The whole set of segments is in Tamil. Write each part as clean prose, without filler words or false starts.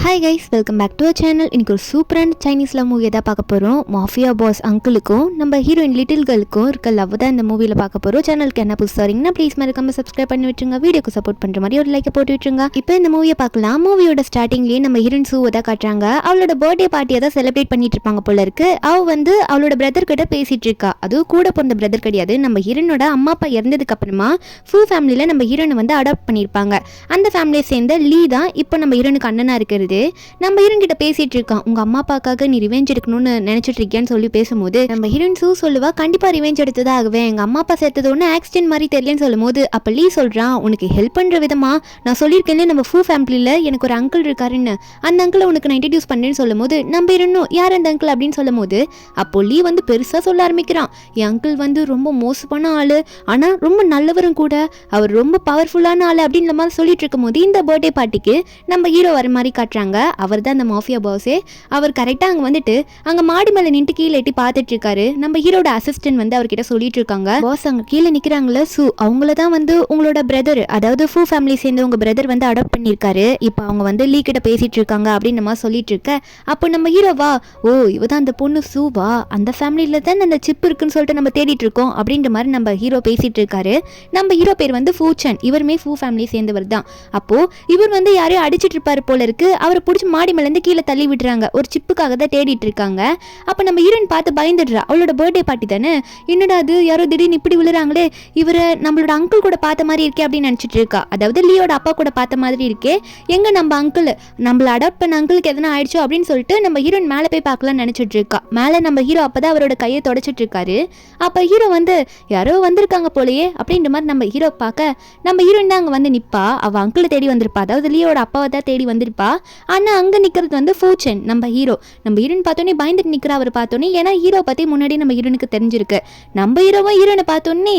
Hi guys, welcome back to our channel. இன்றைக்கி ஒரு சூப்பரான சைனீஸ் லவ் மூவி தான் பார்க்க போகிறோம். மாஃபியா பாஸ் அங்கிளுக்கும் நம்ம ஹீரோயின் லிட்டில் கேர்ளுக்கும் இருக்க லவ் தான் இந்த மூவியில் பார்க்க போகிறோம். சேனலுக்கு என்ன புதுசாக வரீங்கன்னா ப்ளீஸ் மறக்காம சப்ஸ்கிரைப் பண்ணி விட்டுருங்க. வீடியோக்கு சப்போர்ட் பண்ணுற மாதிரி ஒரு லைக்கை போட்டு விட்டுருங்க. இப்போ இந்த மூவியை பார்க்கலாம். மூவியோட ஸ்டார்டிங்லேயே நம்ம ஹீரோயின் சூவை தான் காட்டுறாங்க. அவளோட பர்த்டே பார்ட்டியை தான் செலிப்ரேட் பண்ணிட்டு இருப்பாங்க போல இருக்கு. அவள் வந்து அவளோட பிரதர் கிட்ட பேசிட்டு இருக்கா. அதுவும் கூட பிறந்த பிரதர் கிடையாது. நம்ம ஹீரோனோட அம்மா அப்பா இறந்ததுக்கு அப்புறமா ஃபுல் ஃபேமிலியில் நம்ம ஹீரோனை வந்து அடாப்ட் பண்ணியிருப்பாங்க. அந்த ஃபேமிலியை சேர்ந்த லீ தான் இப்போ நம்ம ஹீரோனுக்கு அண்ணனா இருக்கிறது. நம்ம ஹீரோன் கிட்ட பேசிட்டு இருக்கான். உங்க அம்மா அப்பாக்காக நீ ரிவெஞ்ச் எடுக்கணும்னு நினைச்சிட்டு இருக்கியான்னு சொல்லி பேசும்போது நம்ம ஹீரோயின் சூ சொல்லுவா, கண்டிப்பா ரிவெஞ்ச் எடுத்ததா ஆகுவேன். எங்க அம்மா அப்பா சேர்த்தது ஒன்று ஆக்சிடென்ட் மாதிரி தெரியலன்னு சொல்லும் போது அப்ப லீ சொல்றான், உனக்கு ஹெல்ப் பண்ற விதமா நான் சொல்லியிருக்கேன் நம்ம ஃபூ ஃபேமிலியில எனக்கு ஒரு அங்கிள் இருக்காருன்னு, அந்த அங்கிளை உனக்கு நான் இன்ட்ரடியூஸ் பண்றேன்னு சொல்லும் போது நம்ம ஹீரோனும் யார் அந்த அங்கிள் அப்படின்னு சொல்லும் போது அப்போ லீ வந்து பெருசா சொல்ல ஆரம்பிக்கிறான். என் அங்கிள் வந்து ரொம்ப மோசமான ஆளு, ஆனா ரொம்ப நல்லவரும் கூட, அவர் ரொம்ப பவர்ஃபுல்லான ஆளு அப்படின்ற மாதிரி சொல்லிட்டு இருக்கும் போது இந்த பர்த்டே பார்ட்டிக்கு நம்ம ஹீரோ வர மாதிரி காட்டுறாங்க. அவர் தான் அந்த மாஃபியா பாஸே. அவர் கரெக்டாக அங்கே வந்துட்டு அங்கே மாடி மேலே நின்று கீழே எட்டி பார்த்துட்டு இருக்காரு. நம்ம ஹீரோட அசிஸ்டன்ட் வந்து அவர்கிட்ட சொல்லிட்டு இருக்காங்க, பாஸ் அங்கே கீழே நிற்கிறாங்களே சூ, அவங்கள தான் வந்து உங்களோட பிரதர், அதாவது ஃபூ ஃபேமிலி சேர்ந்து உங்கள் பிரதர் வந்து அடாப்ட் பண்ணியிருக்காரு. இப்போ அவங்க வந்து லீ கிட்ட பேசிட்டு இருக்காங்க அப்படின்னு நம்ம சொல்லிட்டு இருக்க. அப்போ நம்ம ஹீரோவா, ஓ இவ தான் அந்த பொண்ணு சூவா, அந்த ஃபேமிலியில தான் அந்த சிப் இருக்குன்னு சொல்லிட்டு நம்ம தேடிட்டு இருக்கோம் அப்படின்ற மாதிரி நம்ம ஹீரோ பேசிட்டு இருக்காரு. நம்ம ஹீரோ பேர் வந்து ஃபூச்சன். இவருமே ஃபூ ஃபேமிலி சேர்ந்தவர் தான். அப்போ இவர் வந்து யாரையும் அடிச்சிட்டு இருப்பாரு போல இருக்கு. அவரை பிடிச்சி மாடி மேலேருந்து கீழே தள்ளி விடுறாங்க. ஒரு சிப்புக்காக தான் தேடிட்டு இருக்காங்க. அப்போ நம்ம ஹீரோயின் பார்த்து பயந்துடுறா. அவளோட பர்த்டே பார்ட்டி தானே, என்னடா அது யாரோ திடீர்னு இப்படி விழுறாங்களே, இவரை நம்மளோட அங்கிள் கூட பார்த்த மாதிரி இருக்கே அப்படின்னு நினச்சிட்டு இருக்கா. அதாவது லீயோட அப்பா கூட பார்த்த மாதிரி இருக்கே, எங்க நம்ம அங்கிள் நம்மளை அடாப்ட் பண்ண அங்கிளுக்கு எதனா ஆயிடுச்சோ அப்படின்னு சொல்லிட்டு நம்ம ஹீரோயின் மேலே போய் பார்க்கலாம்னு நினச்சிட்டு இருக்கா. மேலே நம்ம ஹீரோ அப்பதான் அவரோட கையை தொடச்சிட்டு இருக்காரு. அப்போ ஹீரோ வந்து யாரோ வந்திருக்காங்க போலயே அப்படின்ற மாதிரி நம்ம ஹீரோ பார்க்க நம்ம ஹீரோயின் தான் அங்கே வந்து நிற்பா. அவள் அங்கிளை தேடி வந்திருப்பா, அதாவது லீயோட அப்பாவை தான் தேடி வந்திருப்பா. ஆனால் அங்கே நிற்கிறது வந்து ஃபூச்சன் நம்ம ஹீரோ. நம்ம ஹீரோயின் பார்த்தோன்னே பயந்துட்டு நிற்கிறா. அவர் பார்த்தோன்னே, ஏன்னா ஹீரோ பற்றி முன்னாடி நம்ம ஹீரோனுக்கு தெரிஞ்சிருக்கு. நம்ம ஹீரோவும் ஹீரோனை பார்த்தோன்னே,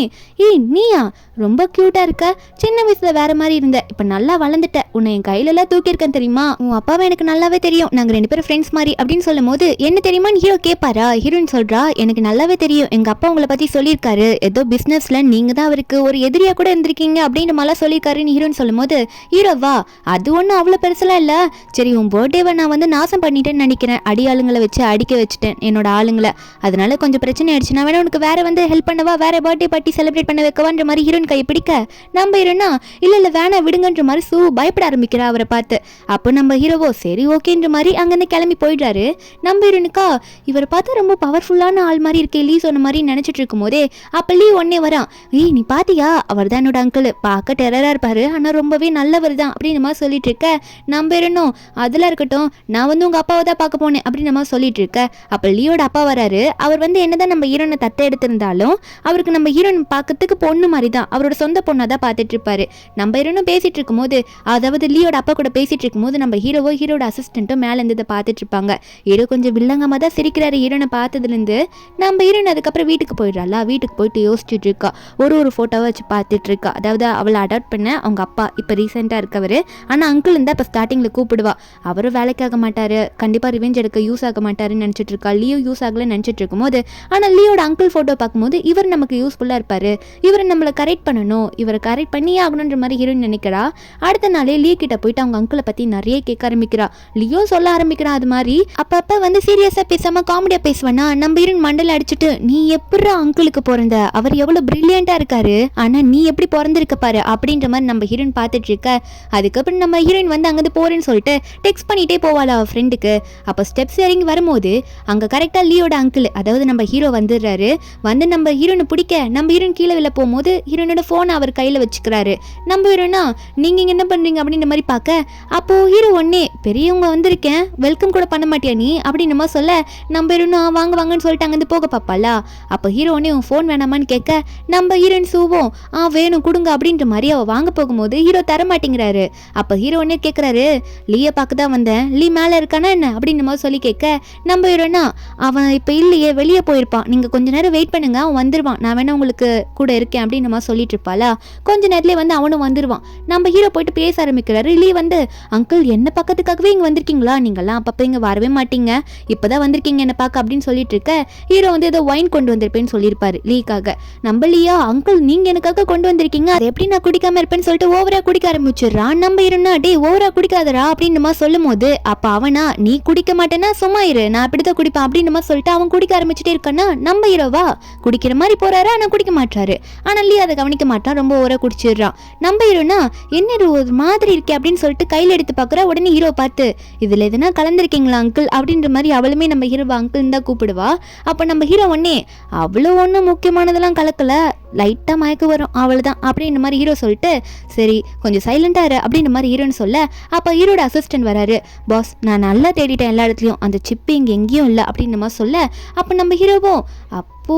ஏய் நீயா ரொம்ப க்யூட்டாக இருக்க, சின்ன வயசில் வேற மாதிரி இருந்த, இப்போ நல்லா வளர்ந்துட்ட, உன்னை என் கையிலலாம் தூக்கியிருக்கேன் தெரியுமா, உன் அப்பாவை எனக்கு நல்லாவே தெரியும், நாங்கள் 2 பேரும் ஃப்ரெண்ட்ஸ் மாதிரி அப்படின்னு சொல்லும் போது என்ன தெரியுமான்னு ஹீரோ கேட்பாரா. ஹீரோயின் சொல்கிறா, எனக்கு நல்லாவே தெரியும், எங்கள் அப்பா உங்களை பற்றி சொல்லியிருக்காரு, ஏதோ பிஸ்னஸில் நீங்கள் தான் அவருக்கு ஒரு எதிரியாக கூட இருந்திருக்கீங்க அப்படின்ற மாதிரிலாம் சொல்லியிருக்காருன்னு ஹீரோயின் சொல்லும் போது ஹீரோவா, அது ஒன்றும் அவ்வளோ பெருசெல்லாம் இல்லை, சரி உன் பர்த்டேவை நான் வந்து நாசம் பண்ணிட்டேன்னு நினைக்கிறேன், அடி ஆளுங்களை வச்சு அடிக்க வச்சுட்டேன் என்னோட ஆளுங்களை, அதனால கொஞ்சம் பிரச்சனை ஆயிடுச்சு, நான் வேணா உனக்கு வேற வந்து ஹெல்ப் பண்ணவா, வேற பர்த்டே பார்ட்டி செலிப்ரேட் பண்ண வைக்கவான்ற மாதிரி ஹீரோயின் கையை பிடிக்க நம்ம ஹீரோனா இல்லை வேணா விடுங்கன்ற மாதிரி சூ பயப்பட ஆரம்பிக்கிறா அவரை பார்த்து. அப்போ நம்ம ஹீரோவோ சரி ஓகேன்ற மாதிரி அங்கேருந்து கிளம்பி போயிடுறாரு. நம்ம ஹீரோனுக்கா இவரை பார்த்து ரொம்ப பவர்ஃபுல்லான ஆள் மாதிரி இருக்கே லீ சொன்ன மாதிரி நினைச்சிட்டு இருக்கும் போதே அப்போ லீ ஒன்னே வரான். ஏய் நீ பாத்தியா, அவர் தான் என்னோட அங்கிள், பார்க்க டெரரா இருப்பாரு ஆனால் ரொம்பவே நல்லவர் தான் அப்படின்னு மாதிரி சொல்லிட்டு இருக்க. நம்ம ஹீரோனும் அதெல்லாம் இருக்கட்டும், நான் வந்து உங்க அப்பாவை தான் பார்க்க போனேன் அப்படின்னு நம்ம சொல்லிட்டு இருக்க. அப்போ லீயோட அப்பா வராரு. அவர் வந்து என்னதான் நம்ம ஹீரோனை தத்தை எடுத்திருந்தாலும் அவருக்கு நம்ம ஹீரோன் பார்க்கறதுக்கு பொண்ணு மாதிரி தான், அவரோட சொந்த பொண்ணை தான் பார்த்துட்டு இருப்பாரு. நம்ம ஹீரோனும் பேசிட்டு இருக்கும் போது, அதாவது லீயோட அப்பா கூட பேசிட்டு இருக்கும் போது நம்ம ஹீரோவோ ஹீரோட அசிஸ்டண்ட்டும் மேலே இருந்து இதை பார்த்துட்டு இருப்பாங்க. ஹீரோ கொஞ்சம் வில்லங்கமாக தான் சிரிக்கிறாரு ஹீரோனை பார்த்ததுலேருந்து. நம்ம ஹீரோன் அதுக்கப்புறம் வீட்டுக்கு போயிடுறாளா. வீட்டுக்கு போயிட்டு யோசிச்சுட்டு இருக்கா. ஒரு ஃபோட்டோவை வச்சு பார்த்துட்டு இருக்கா. அதாவது அவளை அடாப்ட் பண்ண அவங்க அப்பா இப்போ ரீசெண்டாக இருக்கவர், ஆனால் அங்கிள் இருந்தால் இப்போ ஸ்டார்டிங்கில் கூப்பிடுவா. அவரும் வேலைக்காக மாட்டார், கண்டிப்பாக ரிவெஞ்ச் எடுக்க யூஸ் ஆக மாட்டாருன்னு நினச்சிட்டு இருக்கா. லியோ யூஸ் ஆகலன்னு நினச்சிட்டு இருக்கும்போது ஆனால் லியோட அங்கிள் ஃபோட்டோ பார்க்கும்போது இவர் நமக்கு யூஸ்ஃபுல்லாக இருப்பார், இவரை நம்மளை கரெக்ட் பண்ணணும், இவரை கரெக்ட் பண்ணியே ஆகணுன்ற மாதிரி ஹீரோயின் நினைக்கிறா. அடுத்த நாளே லீ கிட்ட போயிட்டு அவங்க அங்கிளை பற்றி நிறைய கேட்க ஆரம்பிக்கிறா. லியோ சொல்ல ஆரம்பிக்கிறா அது மாதிரி அப்பப்போ வந்து சீரியஸாக பேசாமல் காமெடியாக பேசுவேன்னா நம்ம ஹீரோயின் மண்டல அடிச்சுட்டு, நீ எப்படி அங்கிளுக்கு பிறந்த, அவர் எவ்வளோ பிரில்லியண்டாக இருக்காரு, ஆனால் நீ எப்படி பிறந்திருக்க பாரு அப்படின்ற மாதிரி நம்ம ஹீரோயின் பார்த்துட்டு இருக்க. அதுக்கப்புறம் நம்ம ஹீரோயின் வந்து அங்கேருந்து போறேன்னு சொல்லிட்டு டெக்ஸ்ட் பண்ணிட்டே போவாளா அவள் ஃப்ரெண்டுக்கு. அப்போ ஸ்டெப்ஸ் இறங்கி வரும்போது அங்கே கரெக்டாக லீயோட அங்கிள், அதாவது நம்ம ஹீரோ வந்துடுறாரு. வந்து நம்ம ஹீரோனை பிடிக்க நம்ம ஹீரோயின் கீழே வெளில போகும்போது ஹீரோனோட ஃபோனை அவர் கையில் வச்சுக்கிறாரு. நம்ம ஹீரோனா நீங்கள் இங்கே என்ன பண்ணுறீங்க அப்படின்ற மாதிரி பார்க்க, அப்போது ஹீரோ ஒன்னே பெரியவங்க வந்திருக்கேன் வெல்கம் கூட பண்ண மாட்டியா நீ அப்படின்னு நம்ம சொல்ல, நம்ம ஹீரோனா வாங்க வாங்கன்னு சொல்லிட்டு அங்கேருந்து போக பார்ப்பாளா. அப்போ ஹீரோ ஒன்னே உன் ஃபோன் வேணாமான்னு கேட்க நம்ம ஹீரோயின் சூவோம் வேணும் கொடுங்க அப்படின்ற மாதிரி அவள் வாங்க போகும்போது ஹீரோ தர மாட்டேங்கிறாரு. அப்போ ஹீரோ ஒன்னே கேட்குறாரு, லீயை பார்க்க தான் வந்தேன், லீ மேலே இருக்கானா என்ன அப்படின்னு மாதிரி சொல்லி கேட்க, நம்ம ஹீரோனா அவன் இப்போ இல்லையே வெளியே போயிருப்பான், நீங்கள் கொஞ்ச நேரம் வெயிட் பண்ணுங்க அவன் வந்துடுவான், நான் வேணா உங்களுக்கு கூட இருக்கேன் அப்படின்னு நம்ம சொல்லிட்டு இருப்பாளா. கொஞ்ச நேரத்துலேயே வந்து அவனும் வந்துடுவான். நம்ம ஹீரோ போயிட்டு பேச ஆரம்பிக்கிறாரு. லீ வந்து அங்கிள் என்ன பக்கத்துக்காகவே இங்கே வந்திருக்கீங்களா, நீங்கள்லாம் அப்பப்போ இங்கே வரவே மாட்டீங்க, இப்போதான் வந்திருக்கீங்க என்ன பார்க்க அப்படின்னு சொல்லிட்டு இருக்க. ஹீரோ வந்து ஏதோ ஒயின் கொண்டு வந்திருப்பேன்னு சொல்லியிருப்பாரு லீக்காக. நம்ம லீயா அங்கிள் நீங்கள் எனக்காக கொண்டு வந்திருக்கீங்க, அதை எப்படி நான் குடிக்காம இருப்பேன்னு சொல்லிட்டு ஓவரா குடிக்க ஆரம்பிச்சிடுறான். நம்ம ஹீரோனா டே ஓவரா குடிக்காதரா அப்படின்னு அப்படின்னுமா சொல்லும் போது அப்ப அவனா நீ குடிக்க மாட்டேன்னா சும்மா இரு, நான் அப்படிதான் குடிப்பேன் அப்படின்னுமா சொல்லிட்டு அவன் குடிக்க ஆரம்பிச்சுட்டே இருக்கானா. நம்ம ஹீரோவா குடிக்கிற மாதிரி போறாரு, ஆனா குடிக்க மாட்டாரு. ஆனா லீ அதை கவனிக்க மாட்டான், ரொம்ப ஓவரா குடிச்சிடுறான். நம்ம ஹீரோனா என்ன ஒரு மாதிரி இருக்கே அப்படின்னு சொல்லிட்டு கையில எடுத்து பாக்குற. உடனே ஹீரோ பார்த்து இதுல எதுனா கலந்துருக்கீங்களா அங்கிள் அப்படின்ற மாதிரி அவளுமே நம்ம ஹீரோவா அங்கிள் தான் கூப்பிடுவா. அப்ப நம்ம ஹீரோ ஒன்னே அவ்வளோ ஒன்றும் முக்கியமானதெல்லாம் கலக்கல, லைட்டா மயக்க வரும் அவ்வளவுதான் அப்படின்ற மாதிரி ஹீரோ சொல்லிட்டு சரி கொஞ்சம் சைலண்டா இரு அப்படின்ற மாதிரி ஹீரோன்னு சொல்ல. அப்ப ஹீரோட அசிஸ்டன்ட் வராரு. பாஸ் நான் நல்லா தேடிட்டேன் எல்லா இடத்துலயும், அந்த சிப்பு இங்க எங்கேயும் இல்லை அப்படின்ற மாதிரி சொல்ல. அப்ப நம்ம ஹீரோவும் அப்போ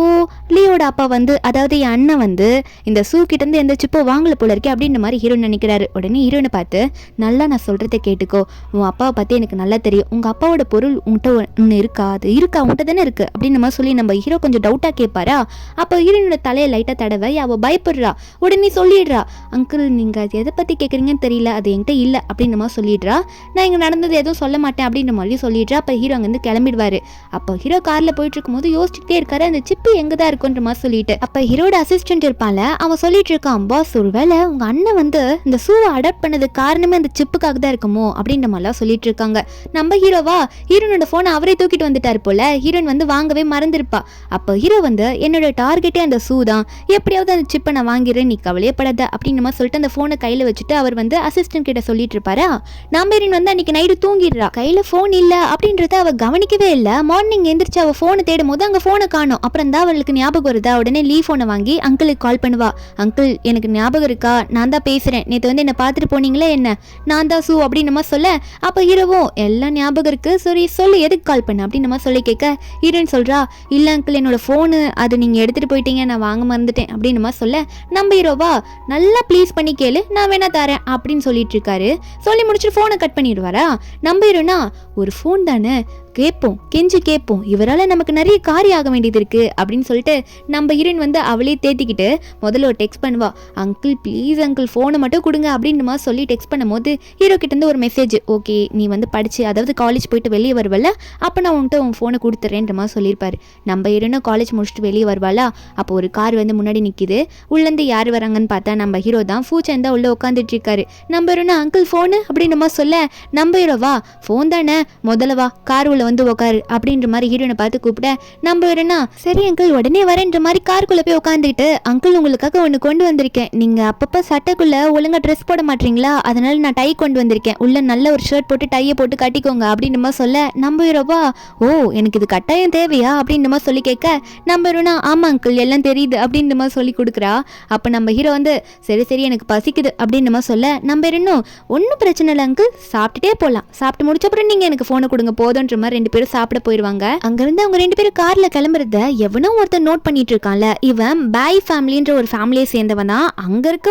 லீயோட அப்பா வந்து அதாவது என் அண்ணன் வந்து இந்த சூ கிட்ட இருந்து எந்த சிப்போ வாங்கல போல இருக்கே அப்படின்ற மாதிரி ஹீரோன் நினைக்கிறாரு. உடனே ஹீரோனை பார்த்து நல்லா நான் சொல்றதை கேட்டுக்கோ, உன் அப்பாவை பத்தி எனக்கு நல்லா தெரியும், உங்க அப்பாவோட பொருள் உன்கிட்ட ஒன்று இருக்கா, அது இருக்கா உன்கிட்ட தானே இருக்கு அப்படின்ற மாதிரி சொல்லி நம்ம ஹீரோ கொஞ்சம் டவுட்டா கேட்பாரா. அப்போ ஹீரோனோட தலையை லைட்டா தடவை அவ பயப்படுறா. உடனே சொல்லிடுறா அங்கிள் நீங்க அது எதை பத்தி கேட்குறீங்கன்னு தெரியல, அது என்கிட்ட இல்லை அப்படின்ற மாதிரி சொல்லிடுறா. நான் இங்க நடந்தது எதுவும் சொல்ல மாட்டேன் அப்படின்ற மாதிரி சொல்லிடுறா. அப்போ ஹீரோ அங்கேருந்து கிளம்பிடுவாரு. அப்போ ஹீரோ கார்ல போயிட்டு இருக்கும் போது யோசிச்சுட்டே இருக்காரு அந்த சிப்பு எங்கதான் இருக்குன்ற மாதிரி சொல்லிட்டு. அப்ப ஹீரோட அசிஸ்டன்ட் இருப்பான்ல அவன் சொல்லிட்டு இருக்கான், பாஸ் ஒருவேளை உங்க அண்ணன் வந்து இந்த சூவை அடாப்ட் பண்ணது காரணமே அந்த சிப்புக்காக தான் இருக்குமோ அப்படின்ற மாதிரிலாம் சொல்லிட்டு இருக்காங்க. நம்ம ஹீரோவா ஹீரோனோட போனை அவரே தூக்கிட்டு வந்துட்டாரு போல. ஹீரோன் வந்து வாங்கவே மறந்துருப்பா. அப்ப ஹீரோ வந்து என்னோட டார்கெட்டே அந்த சூ தான், எப்படியாவது அந்த சிப்பை நான் வாங்கிறேன், நீ கவலையப்படாத அப்படின்ற மாதிரி சொல்லிட்டு அந்த போனை கையில வச்சுட்டு அவர் வந்து அசிஸ்டன்ட் கிட்ட சொல்லிட்டு இருப்பாரா. நம்ம ஹீரோன் வந்து அன்னைக்கு நைட்டு தூங்கிடுறா. கையில போன் இல்ல அப்படின்றத அவ கவனிக்கவே இல்லை. மார்னிங் எந்திரிச்சு அவ போனை தேடும் போது அங்க போனை காணும். அப்புறம் தான் அவளுக்கு ஞாபகம் வருதா. உடனே லீ போனை வாங்கி அங்கிளுக்கு கால் பண்ணுவா. அங்கிள் எனக்கு ஞாபகம் இருக்கா, நான் தான் பேசுறேன், நேற்று வந்து என்ன பார்த்துட்டு போனீங்களே, என்ன நான் தான் சூ அப்படின்னு நம்ம சொல்ல. அப்ப ஹீரோவும் எல்லாம் ஞாபகம் இருக்கு, சரி சொல்லு எதுக்கு கால் பண்ண அப்படின்னு நம்ம சொல்லி கேட்க ஹீரோயின் சொல்றா இல்ல அங்கிள் என்னோட போனு அது நீங்க எடுத்துட்டு போயிட்டீங்க, நான் வாங்க மறந்துட்டேன் அப்படின்னு நம்ம சொல்ல. நம்ம ஹீரோவா நல்லா ப்ளீஸ் பண்ணி கேளு, நான் வேணா தரேன் அப்படின்னு சொல்லிட்டு இருக்காரு. சொல்லி முடிச்சுட்டு போனை கட் பண்ணிடுவாரா. நம்ம ஹீரோனா ஒரு போன் தானே கேட்போம், கெஞ்சி கேட்போம், இவரால் நமக்கு நிறைய காரியம் ஆக வேண்டியது இருக்கு அப்படின்னு சொல்லிட்டு நம்ம ஹீரோயின் வந்து அவளே தேத்திக்கிட்டு முதல்ல ஒரு டெக்ஸ்ட் பண்ணுவா. அங்கிள் ப்ளீஸ் அங்கிள் ஃபோனை மட்டும் கொடுங்க அப்படின்னு சொல்லி டெக்ஸ்ட் பண்ணும்போது ஹீரோ கிட்ட இருந்து ஒரு மெசேஜ், ஓகே நீ வந்து படிச்சு அதாவது காலேஜ் போயிட்டு வெளியே வருவல, அப்போ நான் உன்கிட்ட உன் ஃபோனை கொடுத்துட்றேன்ற மாதிரி சொல்லியிருப்பாரு. நம்ம ஹீரோனும் காலேஜ் முடிச்சுட்டு வெளியே வருவாளா. அப்போ ஒரு கார் வந்து முன்னாடி நிற்கிது. உள்ளேருந்து யார் வராங்கன்னு பார்த்தா நம்ம ஹீரோ தான். பூச்சந்தா உள்ள உட்காந்துட்டு இருக்காரு. நம்ம ஹீரோனா அங்கிள் ஃபோனு அப்படின்ற மாதிரி சொல்ல. நம்ம ஹீரோவா ஃபோன் தானே முதல்ல வா கார் உள்ள வந்து உட்காரு அப்படின்ற மாதிரி ஹீரோனை பார்த்து கூப்பிட. நம்ம ஹீரோனா சரி அங்கிள் உடனே வரேன்ற மாதிரி காருக்குள்ள போய் உட்காந்துக்கிட்டு அங்கிள் உங்களுக்காக ஒன்று கொண்டு வந்திருக்கேன், நீங்க அப்பப்போ சட்டைக்குள்ள ஒழுங்கா ட்ரெஸ் போட மாட்டீங்களா, அதனால நான் டை கொண்டு வந்திருக்கேன், உள்ள நல்ல ஒரு ஷர்ட் போட்டு டையை போட்டு கட்டிக்கோங்க அப்படின்ற மாதிரி சொல்ல. நம்ம ஹீரோவா ஓ எனக்கு இது கட்டாயம் தேவையா அப்படின்ற மாதிரி சொல்லி கேட்க. நம்ம ஹீரோனா ஆமா அங்கிள் எல்லாம் தெரியுது அப்படின்ற மாதிரி சொல்லி கொடுக்குறா. அப்போ நம்ம ஹீரோ வந்து சரி சரி எனக்கு பசிக்குது அப்படின்ற மாதிரி சொல்ல. நம்ம ஹீரோனும் ஒன்றும் பிரச்சனை இல்லை அங்கிள் சாப்பிட்டுட்டே போகலாம், சாப்பிட்டு முடிச்சப்பறம் நீங்கள் எனக்கு ஃபோனை கொடுங்க போதுன்ற மாதிரி ரெண்டு பேரும் சாப்பிட போயிடுவாங்க. அங்கிருந்து அவங்க ரெண்டு பேரும் கார்ல கிளம்புறத எவனோ ஒருத்தர் நோட் பண்ணிட்டு இருக்கான்ல. இவன் பாய் ஃபேமிலின்ற ஒரு ஃபேமிலியை சேர்ந்தவன் தான். அங்க இருக்க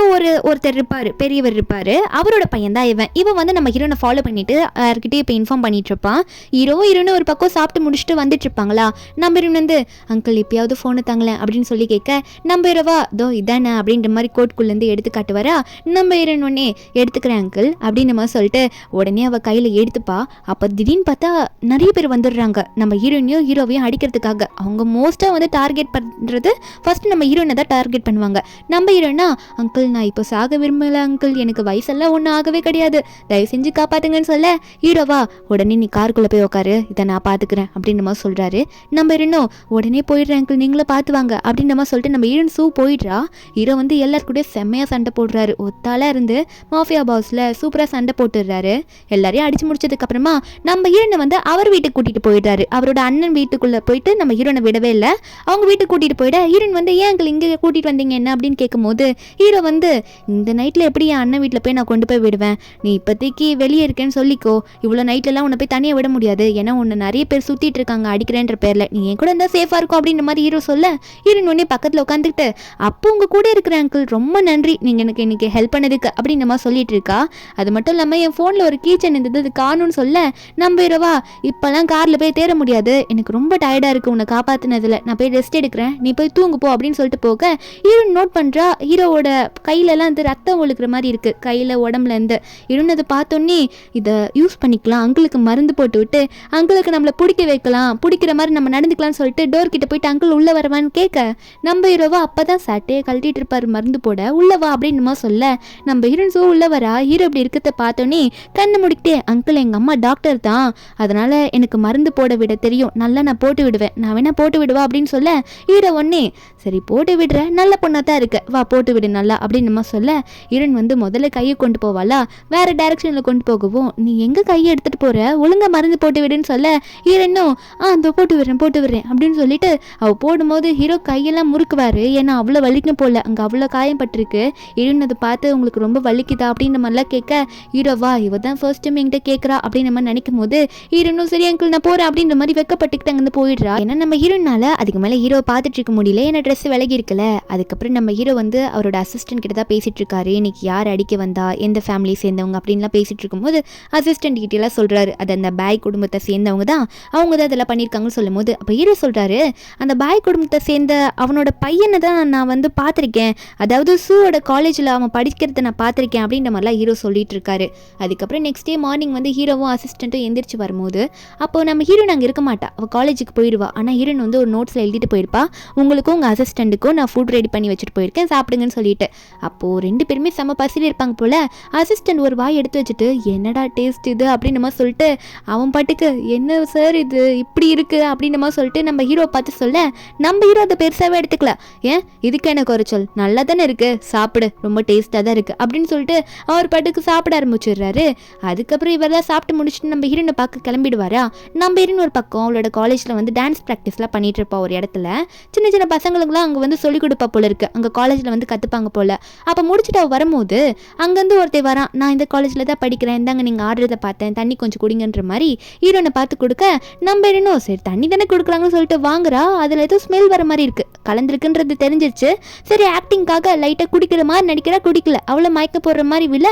ஒருத்தர் இருப்பாரு, பெரியவர் இருப்பாரு, அவரோட பையன் தான் இவன் வந்து நம்ம ஹீரோனை ஃபாலோ பண்ணிட்டு யார்கிட்டயே இப்போ இன்ஃபார்ம் பண்ணிட்டு இருப்பான். ஹீரோன்னு ஒரு பக்கம் சாப்பிட்டு முடிச்சுட்டு வந்துட்டு இருப்பாங்களா. நம்ம ஹீரோன் வந்து அங்கிள் எப்பயாவது ஃபோனை தாங்களேன் அப்படின்னு சொல்லி கேட்க. நம்ம ஹீரோவா தோ இதானே அப்படின்ற மாதிரி கோட்குள்ளேருந்து எடுத்து காட்டுவாரா. நம்ம ஹீரோன் உடனே எடுத்துக்கிறேன் அங்கிள் அப்படின்னு மாதிரி சொல்லிட்டு உடனே அவ கையில எடுத்துப்பா. அப்ப திடீர்னு பார்த்தா நிறைய பேர் வந்துடுறாங்க நம்ம ஹீரோனையும் ஹீரோவையும் அடிக்கிறதுக்காக. அவங்க மோஸ்ட்டாக வந்து டார்கெட் பண்ணுறது ஃபர்ஸ்ட் நம்ம ஹீரோனை தான் டார்கெட் பண்ணுவாங்க. நம்ம ஹீரோனா அங்கிள் நான் இப்போ சாக விரும்பல அங்கிள், எனக்கு வயசெல்லாம் ஒன்றும் ஆகவே கிடையாது, தயவு செஞ்சு காப்பாற்றுங்கன்னு சொல்ல. ஹீரோவா உடனே நீ காருக்குள்ளே போய் உட்காரு, இதை நான் பார்த்துக்கிறேன் அப்படின்ற மாதிரி சொல்கிறாரு. நம்ம ஹீரோனோ உடனே போயிடுறேன் அங்கிள் நீங்களும் பார்த்துவாங்க அப்படின்ற மாதிரி சொல்லிட்டு நம்ம ஹீரோன் சூ போயிடுறா. ஹீரோ வந்து எல்லாருக்கூடய செம்மையாக சண்டை போடுறாரு. ஒத்தாலாக இருந்து மாஃபியா பாஸில் சூப்பராக சண்டை போட்டுடுறாரு. எல்லாரையும் அடிச்சு முடிச்சதுக்கப்புறமா நம்ம ஹீரோனை வந்து அவர் வீட்டுக்கு கூட்டிகிட்டு போயிடுறாரு. அவரோட அண்ணன் வீட்டுக்குள்ளே போயிட்டு நம்ம ஹீரோனை விடவே இல்லை. அவங்க வீட்டுக்கு கூட்டிகிட்டு போயிட ஹீரோன் வந்து ஏன் அங்கிள் இங்கே கூட்டிகிட்டு வந்தீங்க என்ன அப்படின்னு கேட்கும்போது ஹீரோ வந்து இந்த நைட்டில் எப்படி என் அண்ணன் வீட்டில் போய் நான் கொண்டு போய் விடுவேன், நீ இப்போதைக்கு வெளியே இருக்கேன்னு சொல்லிக்கோ, இவ்வளோ நைட்லலாம் உன்னை போய் தனியாக விட முடியாது, ஏன்னா உன்னை நிறைய பேர் சுற்றிட்டு இருக்காங்க அடிக்கிறேன்ற பேரில், நீ என் கூட இருந்தால் சேஃபாக இருக்கும் அப்படின்ற மாதிரி ஹீரோ சொல்ல. ஹீரோன் உடனே பக்கத்தில் உட்காந்துக்கிட்டு அப்போ உங்கள் கூட இருக்கிற அங்கிள் ரொம்ப நன்றி நீங்கள் எனக்கு இன்னைக்கு ஹெல்ப் பண்ணதுக்கு அப்படின்ற மாதிரி சொல்லிட்டு இருக்கா. அது மட்டும் இல்லாமல் என் ஃபோனில் ஒரு கீச்சன் இருந்தது அது காணும்னு சொல்ல. நம்ம ஹீரோவா இப்போல்லாம் காரில் போய் தேட முடியாது, எனக்கு ரொம்ப டயர்டாக இருக்குது உன்னை காப்பாற்றினதில், நான் போய் ரெஸ்ட் எடுக்கிறேன், நீ போய் தூங்கு போ அப்படின்னு சொல்லிட்டு போக ஹீரோயின் நோட் பண்ணுறா ஹீரோவோட கையிலலாம் வந்து ரத்தம் ஒழுக்கிற மாதிரி இருக்குது, கையில் உடம்புலேருந்து. ஹீரோயின் அதை பார்த்தோன்னே இதை யூஸ் பண்ணிக்கலாம், அங்கிளுக்கு மருந்து போட்டு விட்டு அங்கிளுக்கு நம்மளை பிடிக்க வைக்கலாம், பிடிக்கிற மாதிரி நம்ம நடந்துக்கலாம்னு சொல்லிட்டு டோர் கிட்ட போயிட்டு அங்கிள் உள்ளே வரவான்னு கேட்க நம்ம ஹீரோவா அப்போ தான் சட்டையை கழட்டிட்டு இருப்பார் மருந்து போட. உள்ளவா அப்படின்னு சொல்ல நம்ம ஹீரோயின் உள்ள வரா. ஹீரோ இப்படி இருக்கிறத பார்த்தோன்னே கண்ணை முடிக்கிட்டே அங்கிள் எங்கள் அம்மா டாக்டர் தான், அதனால எனக்கு மருந்து போட விட தெரியும், நல்லா நான் போட்டு விடுவேன், நான் வேணா போட்டு விடுவா அப்படின்னு சொல்ல ஹீரோ ஒன்னே சரி போட்டு விடுற, நல்ல பொண்ணா தான் இருக்கு, வா போட்டு விடு நல்லா அப்படின்னு சொல்ல ஹீரோயின் வந்து முதல்ல கையை கொண்டு போவாளா, வேற டைரக்ஷனில் கொண்டு போகவும் நீ எங்கே கையை எடுத்துகிட்டு போகிற, ஒழுங்காக மருந்து போட்டு விடுன்னு சொல்ல ஹீரோயினும் அந்த போட்டு விடுறேன் அப்படின்னு சொல்லிட்டு அவள் போடும்போது ஹீரோ கையெல்லாம் முறுக்குவார், ஏன்னா அவ்வளோ வலிக்கும் போல, அங்கே அவ்வளோ காயம் பட்டிருக்கு. ஹீரோயின் அதை பார்த்து உங்களுக்கு ரொம்ப வலிக்குதா அப்படின்ற மாதிரிலாம் கேட்க ஹீரோவா இவ தான் ஃபர்ஸ்ட் டைம் என்கிட்ட கேட்குறா அப்படின்னு நம்ம நினைக்கும் போது ஹீரோனும் சரி அங்கிள் நான் போகிறேன் அப்படின்ற மாதிரி வெக்கப்பட்டுக்கிட்டு அங்கேருந்து போயிடுறா. ஏன்னா நம்ம ஹீரோனால அதுக்கு மேலே ஹீரோ பார்த்துட்டு இருக்க முடியல, ஏன்னா ட்ரெஸ் விலகி இருக்குல்ல. அதுக்கப்புறம் நம்ம ஹீரோ வந்து அவரோட அசிஸ்டன்ட் கிட்ட தான் பேசிட்டு இருக்காரு, இன்னைக்கு யார் அடிக்க வந்தா, எந்த ஃபேமிலியை சேர்ந்தவங்க அப்படின்லாம் பேசிட்டு இருக்கும்போது அசிஸ்டன்ட் கிட்ட எல்லாம் சொல்றாரு அது அந்த பாய் குடும்பத்தை சேர்ந்தவங்க தான், அவங்க தான் இதெல்லாம் பண்ணியிருக்காங்கன்னு சொல்லும் போது அப்போ ஹீரோ சொல்றாரு அந்த பாய் குடும்பத்தை சேர்ந்த அவனோட பையனை தான் நான் வந்து பார்த்துருக்கேன், அதாவது சூவோட காலேஜில் அவன் படிக்கிறத நான் பார்த்துருக்கேன் அப்படின்ற மாதிரிலாம் ஹீரோ சொல்லிட்டு இருக்காரு. அதுக்கப்புறம் நெக்ஸ்ட் டே மார்னிங் வந்து ஹீரோவும் அசிஸ்டண்ட்டும் எந்திரிச்சு வரும்போது அப்போ நம்ம ஹீரோயின் அங்கே இருக்க மாட்டா, அவள் காலேஜுக்கு போயிடுவா. ஆனால் ஹீரோயின் வந்து ஒரு நோட்ஸில் எழுதிட்டு போயிருப்பா, உங்களுக்கும் உங்கள் அசிஸ்டண்ட்டுக்கும் நான் ஃபுட் ரெடி பண்ணி வச்சுட்டு போயிருக்கேன், சாப்பிடுங்கன்னு சொல்லிட்டு. அப்போது ரெண்டு பேருமே செம்ம பசியில் இருப்பாங்க போல். அசிஸ்டண்ட் ஒரு வாய் எடுத்து வச்சுட்டு என்னடா டேஸ்ட் இது அப்படின்னு நம்ம சொல்லிட்டு அவன் பாட்டுக்கு என்ன சார் இது இப்படி இருக்குது அப்படின்னு நம்ம சொல்லிட்டு நம்ம ஹீரோ பார்த்து சொல்ல நம்ம ஹீரோ அதை பெருசாகவே எடுத்துக்கல, ஏன் இதுக்கு எனக்கு ஒரு சொல் நல்லா தானே இருக்குது, சாப்பிடு ரொம்ப டேஸ்ட்டாக தான் இருக்குது அப்படின்னு சொல்லிட்டு அவர் பாட்டுக்கு சாப்பிட ஆரம்பிச்சிடுறாரு. அதுக்கப்புறம் இவரெல்லாம் சாப்பிட்டு முடிச்சுட்டு நம்ம ஹீரோனை பார்க்க கிளம்பிடுவாரா. நம்ம ஹீரோயின் ஒரு பக்கம் அவளோட காலேஜில் வந்து டான்ஸ் ப்ராக்டிஸ்லாம் பண்ணிட்டு இருப்பா ஒரு இடத்துல, சின்ன சின்ன பசங்களுக்குலாம் அங்கே வந்து சொல்லிக் கொடுப்பா போல இருக்குது, அங்கே காலேஜில் வந்து கற்றுப்பாங்க போல். அப்போ முடிச்சுட்டு அவள் வரும்போது அங்கேருந்து ஒருத்தர் வரான், நான் இந்த காலேஜில் தான் படிக்கிறேன், இந்தாங்க நீங்கள் ஆடுறதை பார்த்தேன், தண்ணி கொஞ்சம் குடிங்கன்ற மாதிரி ஹீரோனை பார்த்து கொடுக்க நம்ம ஹீரோனும் சரி தண்ணி தானே கொடுக்குறாங்கன்னு சொல்லிட்டு வாங்குறா. அதில் ஏதோ ஸ்மெல் வர மாதிரி இருக்குது, கலந்துருக்குன்றது தெரிஞ்சிருச்சு. சரி ஆக்டிங்காக லைட்டாக குடிக்கிற மாதிரி நடிக்கிறா, குடிக்கல, அவ்வளோ மயக்க போடுற மாதிரி விழ.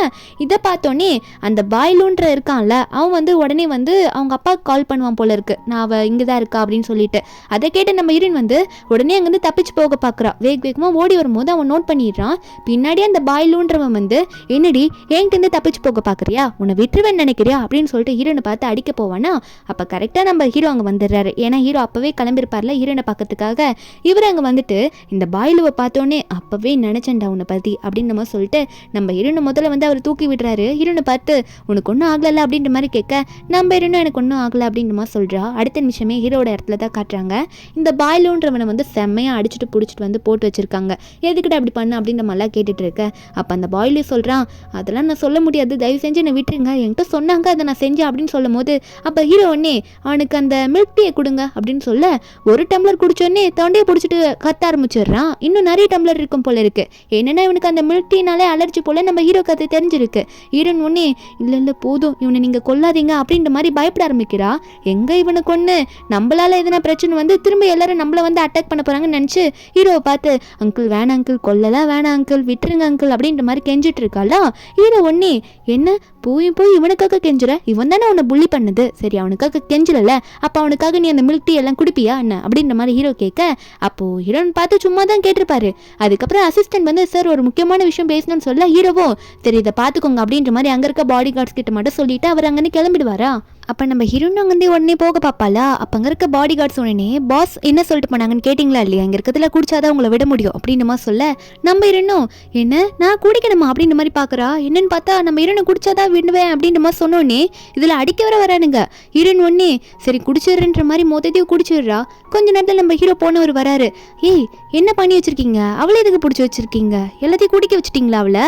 இதை பார்த்தோன்னே அந்த பாய்லூன்ற இருக்கான்ல அவன் வந்து உடனே வந்து அவங்க அப்பாவுக்கு கால் பண்ணுவான் போல இருக்கு, நான் அவள் இங்கே தான் இருக்கா அப்படின்னு சொல்லிட்டு. அதை கேட்டு நம்ம ஹீரோயின் வந்து உடனே அங்கேருந்து தப்பிச்சு போக பார்க்குறா. வேகமாக ஓடி வரும்போது அவன் நோட் பண்ணிடுறான், பின்னாடியே அந்த பாய்லூன்றவன் வந்து என்னடி என்கிட்ட தப்பிச்சு போக பார்க்குறியா, உன்னை விட்டுருவேன்னு நினைக்கிறியா அப்படின்னு சொல்லிட்டு ஹீரோனை பார்த்து அடிக்க போவானா. அப்போ கரெக்டாக நம்ம ஹீரோ அங்கே வந்துடுறாரு, ஏன்னா ஹீரோ அப்போவே கிளம்பியிருப்பார்ல ஹீரோனை பார்க்கறதுக்காக. இவர் அங்கே வந்துட்டு இந்த பாய்லுவை பார்த்தோன்னே அப்போவே நினச்சேன்டா உன்னை பற்றி அப்படின்னு நம்ம சொல்லிட்டு நம்ம ஹீரோனை முதல்ல வந்து அவர் தூக்கி விடுறாரு. ஹீரோனை பார்த்து உனக்கு ஒன்றும் ஆகலை அப்படின்ற மாதிரி கேட்க நம்ம ஹீரோனும் எனக்கு ஒன்றும் ஆகலை அப்படின்ற மாதிரி சொல்கிறா. அடுத்த நிமிஷமே ஹீரோட இடத்துல தான் காட்டுறாங்க இந்த பாய்லுன்றவனை வந்து செம்மையாக அடிச்சுட்டு பிடிச்சிட்டு வந்து போட்டு வச்சுருக்காங்க. எதுக்கிட்ட அப்படி பண்ண அப்படின்ற மாதிரிலாம் கேட்டுட்டு இருக்க. அப்போ அந்த பாய்லு சொல்கிறான் அதெல்லாம் நான் சொல்ல முடியாது, தயவு செஞ்சு என்னை விட்டுருங்க, என்கிட்ட சொன்னாங்க அதை நான் செஞ்சேன் அப்படின்னு சொல்லும் போது அப்போ ஹீரோ உடனே அவனுக்கு அந்த மில்க் டீயை கொடுங்க அப்படின்னு சொல்ல ஒரு டம்ளர் குடிச்சோடனே தொண்டையை பிடிச்சிட்டு கத்த ஆரம்பிச்சிடுறான். இன்னும் நிறைய டம்ளர் இருக்கும் போல இருக்கு, என்னன்னா இவனுக்கு அந்த மில்க் டீனாலே அலர்ஜி போல நம்ம ஹீரோ கதை தெரிஞ்சிருக்கு. ஹீரோன் உடனே இல்லை போதும் இவனை நீங்கள் கொல்லாதீங்க அப்படின்ற மாதிரி பயப்பட ஆரம்பிக்கிறா. எங்கே இவனை கொன்று நம்மளால எதனா பிரச்சனை வந்து திரும்ப எல்லாரும் நம்மளை வந்து அட்டாக் பண்ண போகிறாங்கன்னு நினச்சி ஹீரோவை பார்த்து அங்கிள் வேணாம் அங்கிள், கொல்லலாம் வேணாம் அங்கிள், விட்டுருங்க அங்கிள் அப்படின்ற மாதிரி கெஞ்சிட்டு இருக்காளா. ஹீரோ ஒன்னே என்ன போய் இவனுக்காக கெஞ்சுற, இவன் தானே உன்னை புள்ளி பண்ணது, சரி அவனுக்காக கெஞ்சல, அப்போ அவனுக்காக நீ அந்த மில்க் டீ எல்லாம் குடிப்பியா என்ன அப்படின்ற மாதிரி ஹீரோ கேட்க அப்போது ஹீரோன் பார்த்து சும்மா தான் கேட்டிருப்பாரு. அதுக்கப்புறம் அசிஸ்டன்ட் வந்து சார் ஒரு முக்கியமான விஷயம் பேசணும்னு சொல்ல ஹீரோவும் சரி இதை பார்த்துக்கோங்க அப்படின்ற மாதிரி அங்கே இருக்க பாடி கார்ட்ஸ் கிட்ட மட்டும் சொல்லிட்டு அவர் அங்கேருந்து கிளம்பிடுவாரா. அப்போ நம்ம ஹீரோன் அங்கேருந்து உடனே போக பார்ப்பாளா. அப்போ அங்கே இருக்க பாடி கார்ட்ஸ் உடனே பாஸ் என்ன சொல்லிட்டு போனாங்கன்னு கேட்டிங்களா இல்லையா, அங்கே இருக்கிறதுல குடிச்சாதான் உங்களை விட முடியும் அப்படின்னுமா சொல்ல நம்ம ஹீரோனும் என்ன நான் குடிக்கணுமா அப்படின்ற மாதிரி பார்க்குறா. என்னன்னு பார்த்தா நம்ம ஹீரோனை குடிச்சாதான் விடுவேன் அப்படின்ற மாதிரி சொன்னோன்னே இதில் அடிக்க வரானுங்க. ஹீரோன் ஒன்னே சரி குடிச்சிடுறன்ற மாதிரி மொத்தத்தையும் குடிச்சிடுறா. கொஞ்ச நேரத்தில் நம்ம ஹீரோ போனவர் வராரு. ஏய் என்ன பண்ணி வச்சிருக்கீங்க, அவளை எதுக்கு பிடிச்சி வச்சிருக்கீங்க, எல்லாத்தையும் குடிக்க வச்சிட்டிங்களா அவளை,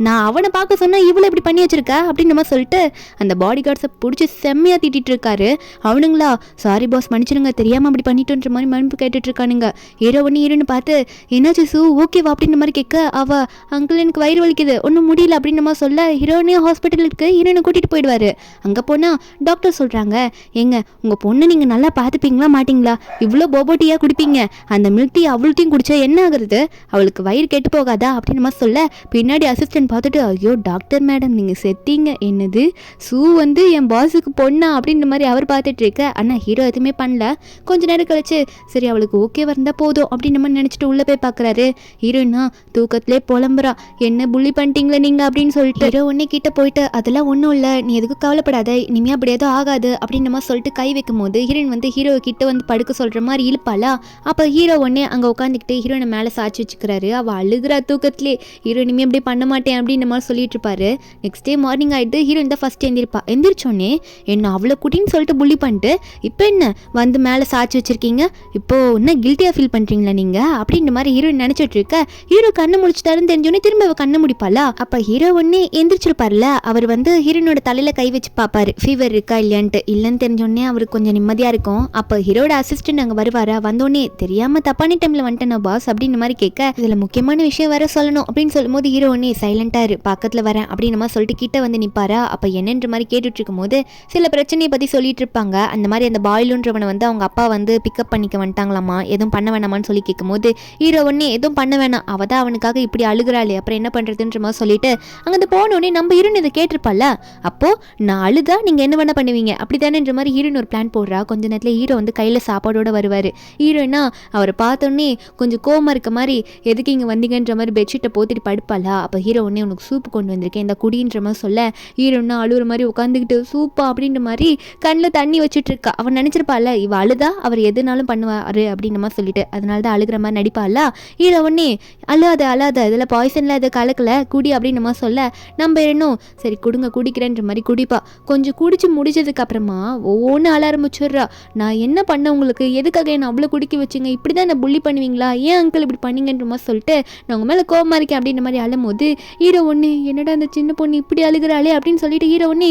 நான் அவனை பார்க்க சொன்னால் இவளை இப்படி பண்ணி வச்சிருக்கா அப்படின்னு நம்ம சொல்லிட்டு அந்த பாடி கார்ட்ஸை பிடிச்சி செம்மையாக திட்டிட்டு இருக்காரு. அவனுங்களா சாரி பாஸ் மன்னிச்சிருங்க தெரியாமல் அப்படி பண்ணிட்டுன்ற மாதிரி மன்னிப்பு கேட்டுட்டு இருக்கானுங்க. ஹீரோன்னு பார்த்து என்னாச்சு சூ ஓகேவா அப்படின்ற மாதிரி கேட்க அவ அங்கிள் எனக்கு வயிறு வலிக்குது ஒன்றும் முடியல அப்படின்னு நம்ம சொல்ல ஹீரோனே ஹாஸ்பிட்டலுக்கு ஹீரோனை கூட்டிகிட்டு போயிடுவார். அங்கே போனால் டாக்டர் சொல்கிறாங்க எங்க உங்கள் பொண்ணு நீங்கள் நல்லா பார்த்துப்பீங்களா மாட்டிங்களா, இவ்வளோ போபோட்டியாக குடிப்பீங்க, அந்த மில்க் டீ அவ்வளோத்தையும் குடியும் குடிச்சா என்ன ஆகுறது, அவளுக்கு வயிறு கெட்டு போகாதா அப்படின்னு நம்ம சொல்ல பின்னாடி அசிஸ்டன்ட் பார்த்துட்டு ஐயோ டாக்டர் மேடம் நீங்கள் செத்தீங்க, என்னது சூ வந்து என் பாஸுக்கு பொண்ணா அப்படின்ற மாதிரி அவர் பார்த்துட்டு இருக்க. ஆனால் ஹீரோ எதுவுமே பண்ணல. கொஞ்ச நேரம் கழிச்சு சரி அவளுக்கு ஓகே வந்தால் போதும் அப்படின்னு நம்ம நினச்சிட்டு உள்ளே போய் பார்க்குறாரு. ஹீரோயினா தூக்கத்திலே புலம்புறா, என்ன புள்ளி பண்ணிட்டீங்களே நீங்கள் அப்படின்னு சொல்லிட்டு ஹீரோ ஒன்னே கிட்ட போயிட்டு அதெல்லாம் ஒன்றும் இல்லை, நீ எதுக்கும் கவலைப்படாத, இனிமே அப்படி எதுவும் ஆகாது அப்படின்னு நம்ம சொல்லிட்டு கை வைக்கும் போது ஹீரோயின் வந்து ஹீரோ கிட்ட வந்து படுக்க சொல்கிற மாதிரி இழுப்பாளா. அப்போ ஹீரோ ஒன்னே அங்கே உட்காந்துக்கிட்டு ஹீரோயினை மேலே சாய்ச்சி வச்சுக்கிறாரு. அவள் அழுகிறா தூக்கத்திலே. ஹீரோ இனிமே அப்படி பண்ண மாட்டேன் அப்படின்னு மாதிரி சொல்லிட்டு இருப்பாரு. நெக்ஸ்ட் டே மார்னிங் ஆகிட்டு ஹீரோயின் தான் ஃபஸ்ட் எந்திரிச்சோன்னே என்ன அவ்வளோ குட்டின்னு சொல்லிட்டு புள்ளி பண்ணிட்டு இப்போ என்ன வந்து மேலே சாய்ச்சி வச்சிருக்கீங்க, இப்போ என்ன கில்ட்டியாக ஃபீல் பண்ணுறீங்களா நீங்கள் அப்படின்ற மாதிரி ஹீரோயின் நினச்சிட்டு இருக்க. ஹீரோ கண்ணை முடிச்சுட்டாருன்னு தெரிஞ்சோடனே திரும்ப அவள் கண்ணை முடிப்பாளா. அப்போ ஹீரோ ஒன்னே எந்திரிச்சிருப்பார்ல, அவர் வந்து ஹீரோனோட தலையில் கை வச்சு பார்ப்பாரு ஃபீவர் இருக்கா இல்லையான்ட்டு. இல்லைன்னு தெரிஞ்சோடனே அவருக்கு கொஞ்சம் நிம்மதியாக இருக்கும். அப்போ ஹீரோட அசிஸ்டன்ட் அங்கே வருவாரா, வந்தோடனே தெரியாமல் தப்பான டைமில் வந்துட்டேன் பாஸ் அப்படின்ற மாதிரி கேட்க இதில் முக்கியமான விஷயம் வேற சொல்லணும் அப்படின்னு சொல்லும்போது ஹீரோ ஒன்னே சைலண்டாக இரு பக்கத்தில் வரேன் அப்படின்னு நம்ம சொல்லிட்டு கிட்ட வந்து நிற்பாரா. அப்போ என்னன்ற மாதிரி கேட்டுட்டு இருக்கும் போது சில பிரச்சனையை பற்றி சொல்லிட்டு இருப்பாங்க. அந்த மாதிரி அந்த பாயிலுன்றவனை வந்து அவங்க அப்பா வந்து பிக்கப் பண்ணிக்க வந்துட்டாங்களாமா, எதுவும் பண்ண வேணாமான்னு சொல்லி கேட்கும்போது ஹீரோ ஒன்னே எதுவும் பண்ண வேணாம், அவள் தான் அவனுக்காக இப்படி அழுகிறாளே அப்புறம் என்ன பண்ணுறதுன்ற மாதிரி சொல்லிட்டு அங்கே போனோடனே நம்ம ஹீரோன் இதை கேட்டிருப்பால, அப்போது நான் அழுதா நீங்கள் என்ன வேணா பண்ணுவீங்க அப்படி தானேன்ற மாதிரி ஹீரோயின் ஒரு பிளான் போடுறா. கொஞ்ச நேரத்தில் ஹீரோ வந்து கையில் சாப்பாடோட வருவார். ஹீரோயினா அவரை பார்த்தோன்னே கொஞ்சம் கோமா இருக்க மாதிரி எதுக்கு இங்கே வந்தீங்கன்ற மாதிரி பெட்ஷீட்டை போத்திட்டு படுப்பாளா. அப்போ ஹீரோ ஒன்னே உனக்கு சூப்பு கொண்டு வந்திருக்கேன் இந்த குடின்ற மாதிரி சொல்ல ஹீரோன்னா அழுகிற மாதிரி உட்காந்துக்கிட்டு சூப்பா அப்படின்ற மாதிரி கண்ணில் தண்ணி வச்சுட்டு இருக்கா. அவன் நினச்சிருப்பாள் இவ அழுதா அவர் எதுனாலும் பண்ணுவார் அப்படின்ற மாதிரி சொல்லிட்டு அதனால தான் அழுகிற மாதிரி நடிப்பாளா. ஹீரோ ஒன்னே அழாத இதில் பாய்சன்ல இதை கலக்கல குடி அப்படின்னு மாதிரி சொல்ல நம்ம இன்னும் சரி கொடுங்க குடிக்கிறேன்ற மாதிரி குடிப்பா. கொஞ்சம் குடிச்சு முடிச்சதுக்கு அப்புறமா ஒவ்வொன்று அழ ஆரம்பிச்சிடுறா. நான் என்ன பண்ண உங்களுக்கு, எதுக்காக என்ன அவ்வளோ குடிக்க வச்சுங்க, இப்படி தான் நான் புள்ளி பண்ணுவீங்களா, ஏன் அங்கிள் இப்படி பண்ணீங்கன்ற மாதிரி சொல்லிட்டு நான் உங்கள் மேலே கோபமாக இருக்கேன் அப்படின்ற மாதிரி அழும் போது ஹீரோ ஒன்று என்னடா அந்த சின்ன பொண்ணு இப்படி அழுகிறாளே அப்படின்னு சொல்லிட்டு ஹீரோ ஒன்று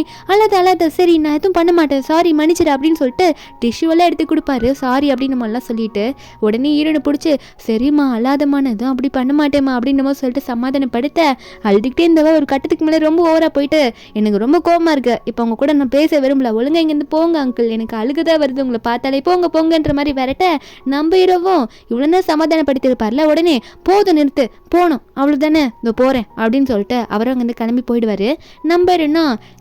அழாத சரி நான் எதுவும் பண்ண மாட்டேன் சாரி மன்னிச்சிடு அப்படின்னு சொல்லிட்டு டிஷ்யூவெல்லாம் எடுத்து கொடுப்பாரு. சாரி அப்படின்னு நம்மளாம் சொல்லிட்டு உடனே ஹீரோனை பிடிச்சி சரிம்மா அழாதம்மா நான் எதுவும் அப்படி பண்ண மாட்டேம்மா அப்படின்ற மாதிரி சொல்லிட்டு சமாதானப்படுத்த அழுதுகிட்டே இருந்தவ ஒரு கட்டத்துக்கு மேலே ரொம்ப ஓவராக போயிட்டு எனக்கு ரொம்ப கோபமாக இருக்கு, இப்போ அவங்க கூட நான் பேச விரும்பல, ஒழுங்கா இங்கேருந்து போங்க அங்கிள், எனக்கு அழுகுதான் வருது உங்களை பார்த்தாலே போங்கன்ற மாதிரி விரட்ட நம்ம ஹீரோவும் இவ்வளோ தான் சமாதானப்படுத்திருப்பார்ல. உடனே போதும் நிறுத்து போனோம் அவ்வளோதானே இதோ போகிறேன் அப்படின்னு சொல்லிட்டு அவரும் அங்கேருந்து கிளம்பி போயிடுவார். நம்ம என்ன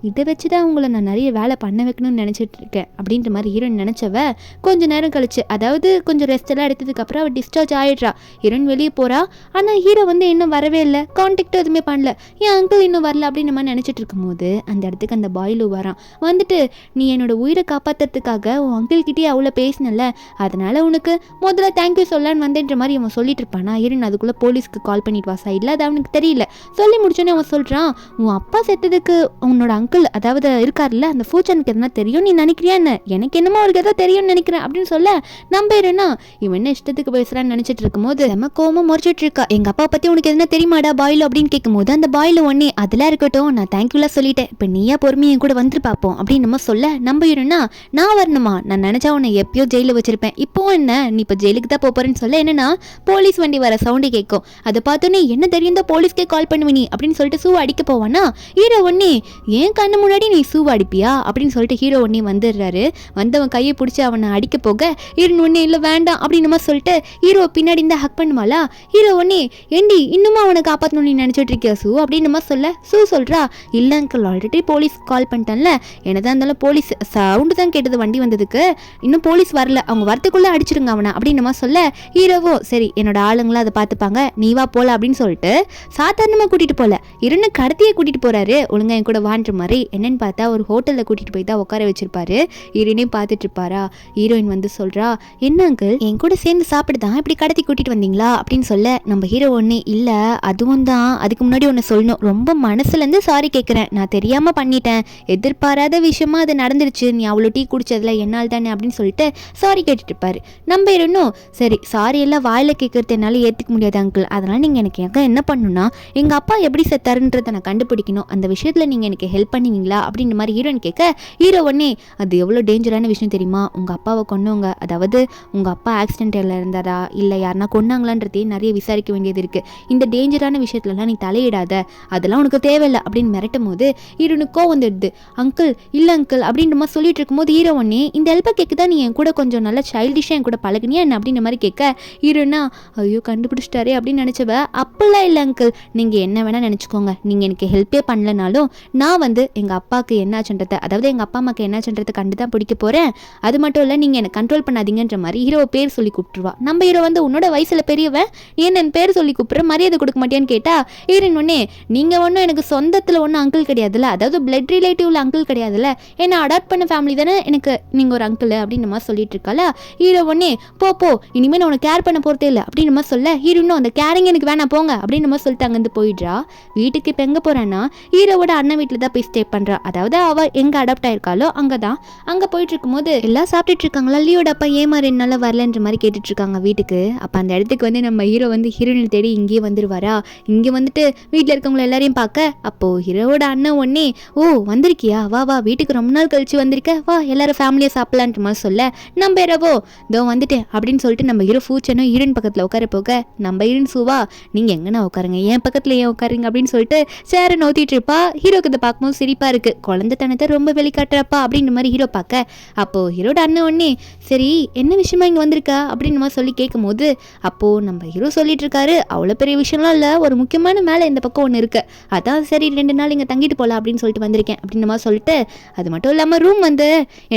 இதை வச்சு தான் உங்களை நான் நிறைய வேலை பண்ண வைக்கணும்னு நினச்சிட்டு இருக்கேன் அப்படின்ற மாதிரி ஹீரோயின் நினச்சவ கொஞ்சம் நேரம் கழிச்சு அதாவது கொஞ்சம் ரெஸ்ட் எல்லாம் எடுத்ததுக்கப்புறம் அவள் டிஸ்சார்ஜ் ஆகிடுறா. ஹீரோயின் வெளியே போகிறா. ஆனால் ஹீரோ வந்து இன்னும் வரவே இல்லை, கான்டாக்டும் எதுவுமே பண்ணல, என் அங்கிள் இன்னும் வரல அப்படின்னு நம்ம நினச்சிட்டு இருக்கும்போது அந்த இடத்துக்கு அந்த பாயிலு வரான். வந்துட்டு நீ என்னோட உயிரை காப்பாற்றுறதுக்காக உன் அங்கிள் கிட்டே அவ்வளோ பேசினல, அதனால உனக்கு முதல்ல தேங்க்யூ சொல்லலான்னு வந்தேன்ற மாதிரி அவன் சொல்லிட்டு இருப்பானா. ஹீரோயின் அதுக்குள்ளே போலீஸ்க்கு கால் பண்ணிட்டு வா சைடில், அது அவனுக்கு தெரியல. சொல்லி முடிச்சோன்னே அவன் சொல்கிறான் உன் அப்பா செத்ததுக்கு உன்னோட அங்கிள் அதாவது இருக்கார்ல அந்த ஃபியூச்சருக்கு எதுனா தெரியும் நீ நினைக்கிறியா என்ன, எனக்கு என்னமோ அவருக்கு எதாவது தெரியும்னு நினைக்கிறேன் அப்படின்னு சொல்ல நம்ம ஹீரோனா இவன் என்ன இஷ்டத்துக்கு பேசுகிறான்னு நினச்சிட்டு இருக்கும்போது நம்ம கோவமாக முறைச்சிட்டு இருக்கா. எங்கள் அப்பா பற்றி உனக்கு எதுனா தெரியுமாடா பாயிலு அப்படின்னு கேட்கும்போது அந்த பாயிலு ஒன்னே அதெல்லாம் இருக்கட்டும் நான் தேங்க்யூலாம் சொல்லிட்டேன், இப்போ நீயா பொறுமையை கூட வந்துட்டு பார்ப்போம் அப்படின்னு நம்ம சொல்ல நம்ம ஹீரோனா நான் வரணுமா, நான் நினச்சா உன்னை எப்பயோ ஜெயிலில் வச்சிருப்பேன், இப்போ என்ன நீ இப்போ ஜெயிலுக்கு தான் போறேன்னு சொல்ல என்னன்னா போலீஸ் வண்டி வர சவுண்டு கேட்கும், அதை பார்த்தோன்னே என்ன தெரியும் போலீஸ்க்கே கால் பண்ணுவீ அப்படின்னு சொல்லிட்டு சூ அடிக்க போவானா. ஹீரோ ஒன்னே ஏன் கண்ணு முன்னாடி நீ சூ அடிப்பியா அப்படின்னு சொல்லிட்டு ஹீரோ ஒன்னே வந்துடுறாரு. வந்தவன் கையை பிடிச்சி அவனை அடிக்க போக ஹீரோன் ஒன்னே இல்லை வேண்டாம் அப்படின்னு நம்ம சொல்லிட்டு ஹீரோ பின்னாடி இருந்தா ஹக் பண்ணுவாளா. ஹீரோ ஒன்னே ஏண்டி இன்னுமா அவனை காப்பாற்றணும் நீ நினச்சிட்டு இருக்கியா சூ அப்படின்னு நம்ம சொல்ல சூ சொல்றா இல்லை அங்கிள் ஆல்ரெடி போலீஸ் கால் பண்ணிட்டேன்ல, என்னதான் இருந்தாலும் போலீஸ் சவுண்டு தான் கேட்டது வண்டி வந்ததுக்கு, இன்னும் போலீஸ் வரல, அவங்க வரத்துக்குள்ளே அடிச்சிருங்க அவனை அப்படின்னு நம்ம சொல்ல ஹீரோவோ சரி என்னோட ஆளுங்களா அதை பார்த்துப்பாங்க நீ வா போல அப்படின்னு சொல்லிட்டு சாதாரணமாக கூட்டிகிட்டு போகல இருன்னு கடத்தியை கூட்டிகிட்டு போகிறாரு. ஒழுங்கா என் கூட வான்ற மாதிரி என்னன்னு பார்த்தா ஒரு ஹோட்டலில் கூட்டிகிட்டு போய் தான் உட்கார வச்சிருப்பாரு. ஹீரோனையும் பார்த்துட்டு இருப்பாரா. ஹீரோயின் வந்து சொல்கிறா என்ன அங்கிள் என் கூட சேர்ந்து சாப்பிடுதான் இப்படி கடத்தி கூட்டிகிட்டு வந்தீங்களா அப்படின்னு சொல்ல நம்ம ஹீரோ ஒன்று இல்லை அதுவும் தான் அதுக்கு முன்னாடி ஒன்று சொல்லணும், ரொம்ப மனசுலேருந்து சாரி கேட்குறேன், நான் தெரியாமல் பண்ணிட்டேன், எதிர்பாராத விஷயமா அது நடந்துருச்சு, நீ அவ்வளோ டீ குடிச்சதில்ல என்னால் தானே அப்படின்னு சொல்லிட்டு சாரி கேட்டுட்டு இருப்பாரு. நம்ம ஹீரோனும் சரி சாரி எல்லாம் வாயில் கேட்கறது என்னால் ஏற்றுக்க முடியாது அங்கிள், அதனால் நீங்கள் எனக்கு என்ன பண்ணணும்னா எங்கள் அப்பா எப்படி செத்தாருன்றதை நான் கண்டுபிடிக்கணும், அந்த விஷயத்தில் நீங்கள் எனக்கு ஹெல்ப் பண்ணுவீங்களா அப்படின்ற மாதிரி ஹீரோயின் கேட்க ஹீரோ ஒன்னே அது எவ்வளோ டேஞ்சரான விஷயம் தெரியுமா, உங்கள் அப்பாவை கொன்னவங்க அதாவது உங்கள் அப்பா ஆக்சிடென்ட்டில் இருந்தாரா இல்லை யாருனா கொன்னாங்களான்றதையும் நிறைய விசாரிக்க வேண்டியது இருக்குது, இந்த டேஞ்சரான விஷயத்துலலாம் நீ தலையிடாத, அதெல்லாம் உனக்கு தேவையில்லை அப்படின்னு மிரட்டும் போது ஹீரோனுக்கோ வந்துடுது. அங்கிள் இல்லை அங்கிள் அப்படின்ற மாதிரி சொல்லிட்டு இருக்கும்போது ஹீரோ ஒன்னே இந்த ஹெல்ப்பை கேட்க தான் நீ என் கூட கொஞ்சம் நல்லா சைல்டிஷாக என் கூட பழகினியா என்ன அப்படின்ற மாதிரி கேட்க ஹீரோனா ஐயோ கண்டுபிடிச்சிட்டாரே அப்படின்னு நினச்சவ அப்பெல்லாம் இல்லை அங்கிள், நீங்கள் என்ன வேணால் நினச்சிக்கோங்க, நீங்கள் எனக்கு ஹெல்ப்பே பண்ணலனாலும் நான் வந்து எங்கள் அப்பாவுக்கு என்னாச்சுன்றதை, அதாவது எங்கள் அப்பா அம்மாவுக்கு என்னாச்சுன்றதை கண்டு தான் பிடிக்க போகிறேன். அது மட்டும் இல்லை நீங்கள் என்னை கண்ட்ரோல் பண்ணாதீங்கன்ற மாதிரி ஹீரோவை பேர் சொல்லி கூப்பிட்டுருவா. நம்ம ஹீரோ வந்து உன்னோட வயசில் பெரியவன், ஏன் என் பேர் சொல்லி கூப்பிட்ற, மரியாதை கொடுக்க மாட்டேன்னு கேட்டால் ஹீரோயின் ஒன்னே நீங்கள் ஒன்றும் எனக்கு சொந்தத்தில் ஒன்றும் அங்கிள் கிடையாதுல்ல, அதாவது பிளட் ரிலேட்டிவ்ல அங்கிள் கிடையாதுல்ல, என்னை அடாப்ட் பண்ண ஃபேமிலி தானே எனக்கு நீங்கள் ஒரு அங்கிள் அப்படின்னு மாதிரி சொல்லிட்டு இருக்கால. ஹீரோ ஒன்னே போ இனிமேல் நான் உனக்கு கேர் பண்ண போகிறதே இல்லை அப்படின்னு மாதிரி சொல்ல, ஹீரோனும் அந்த கேரிங் எனக்கு வேணாம் போங்க அப்படின்னு மாதிரி சொல்லிட்டு அங்கேருந்து போயிடுறா. வீட்டுக்கு இப்போ எங்கே போகிறான்னா ஹீரோவோட அண்ணன் வீட்டில் தான் போய் ஸ்டே பண்ணுறா. அதாவது அவள் எங்கே அடாப்ட் ஆயிருக்காளோ அங்கே தான். அங்கே போயிட்டு இருக்கும்போது எல்லாம் சாப்பிட்டுட்டு இருக்காங்களா, லியோட அப்பா ஏமா 2 நாளாக வரலன்ற மாதிரி கேட்டுட்டு இருக்காங்க வீட்டுக்கு. அப்போ அந்த இடத்துக்கு வந்து நம்ம ஹீரோ வந்து ஹீரோயின் தேடி இங்கேயே வந்துருவாரா. இங்கே வந்துட்டு வீட்டில் இருக்கவங்கள எல்லாரையும் பார்க்க, அப்போது ஹீரோவோட அண்ணன் ஒன்னே ஓ வந்திருக்கியா, வா வா வீட்டுக்கு ரொம்ப நாள் கழிச்சு வந்திருக்க, வா எல்லாரும் ஃபேமிலியாக சாப்பிடலான்ற மாதிரி சொல்ல, நம்ம ஹீரோவோ இதோ வந்துட்டேன் அப்படின்னு சொல்லிட்டு நம்ம ஹீரோ ஃபூச்சனும் ஹீரோயின் பக்கத்தில் உட்கார போக, நம்ம ஹீரோயின் சூவா நீங்கள் எங்கன்னா உட்காருங்க, என் பக்கத்தில் ஏன் உட்காருங்க அப்படின்னு சொல்லிட்டு சேரை நோத்திட்டு இருப்பா. ஹீரோக்கு இதை பார்க்கும்போது சிரிப்பாக இருக்குது, குழந்தைத்தனத்தை ரொம்ப வெளிக்காட்டுறப்பா அப்படின்ற மாதிரி ஹீரோ பார்க்க, அப்போது ஹீரோட அண்ணன் ஒன்னே சரி என்ன விஷயமா இங்கே வந்திருக்கா அப்படின்னு மாதிரி சொல்லி கேட்கும் போது, அப்போது நம்ம ஹீரோ சொல்லிட்டு இருக்காரு அவ்வளோ பெரிய விஷயம்லாம் இல்லை, ஒரு முக்கியமான மேலே இந்த பக்கம் ஒன்று இருக்குது, அதான் சரி 2 நாள் இங்கே தங்கிட்டு போகலாம் அப்படின்னு சொல்லிட்டு வந்திருக்கேன் அப்படின்ற மாதிரி சொல்லிட்டு, அது மட்டும் இல்லாமல் ரூம் வந்து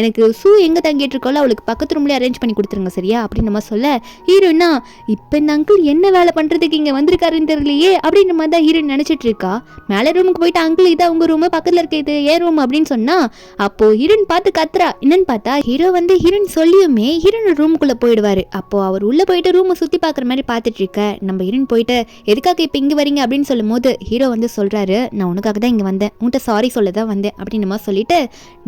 எனக்கு சூ எங்கே தங்கிட்டு இருக்கோல அவளுக்கு பக்கத்து ரூம்லேயே அரேஞ்ச் பண்ணி கொடுத்துருங்க சரியா அப்படின்ற மாதிரி சொல்ல, ஹீரோயினா இப்போ இந்த அங்கிள் என்ன வேலை பண்ணுறதுக்கு இங்கே வந்திருக்காருன்னு தெரியலையே அப்படின்ற மாதிரி தான் ஹீரோயின் நினச்சிட்டு இருக்கா. மேலே ரூமுக்கு போயிட்டு அங்கிள் இதான் உங்கள் ரூமு, பக்கத்தில் இருக்க இது ஏன் ரூம் அப்படின்னு சொன்னால், அப்போது ஹீரோயின் பார்த்து கத்துறா. என்னன்னு பார்த்தா ஹீரோ வந்து ஹீரோயின் சொல்லியுமே ஹீரோயின் ரூமுக்குள்ளே போயிடுவார். அப்போது அவர் உள்ளே போயிட்டு ரூமை சுற்றி பார்க்குற மாதிரி பார்த்துட்டு இருக்க, நம்ம ஹீரோயின் போயிட்டு எதுக்காக இப்போ இங்கே வரீங்க அப்படின்னு சொல்லும் போது ஹீரோ வந்து சொல்கிறாரு நான் உனக்காக தான் இங்கே வந்தேன், உன்கிட்ட சாரி சொல்ல தான் வந்தேன் அப்படின்னு மாதிரி சொல்லிட்டு,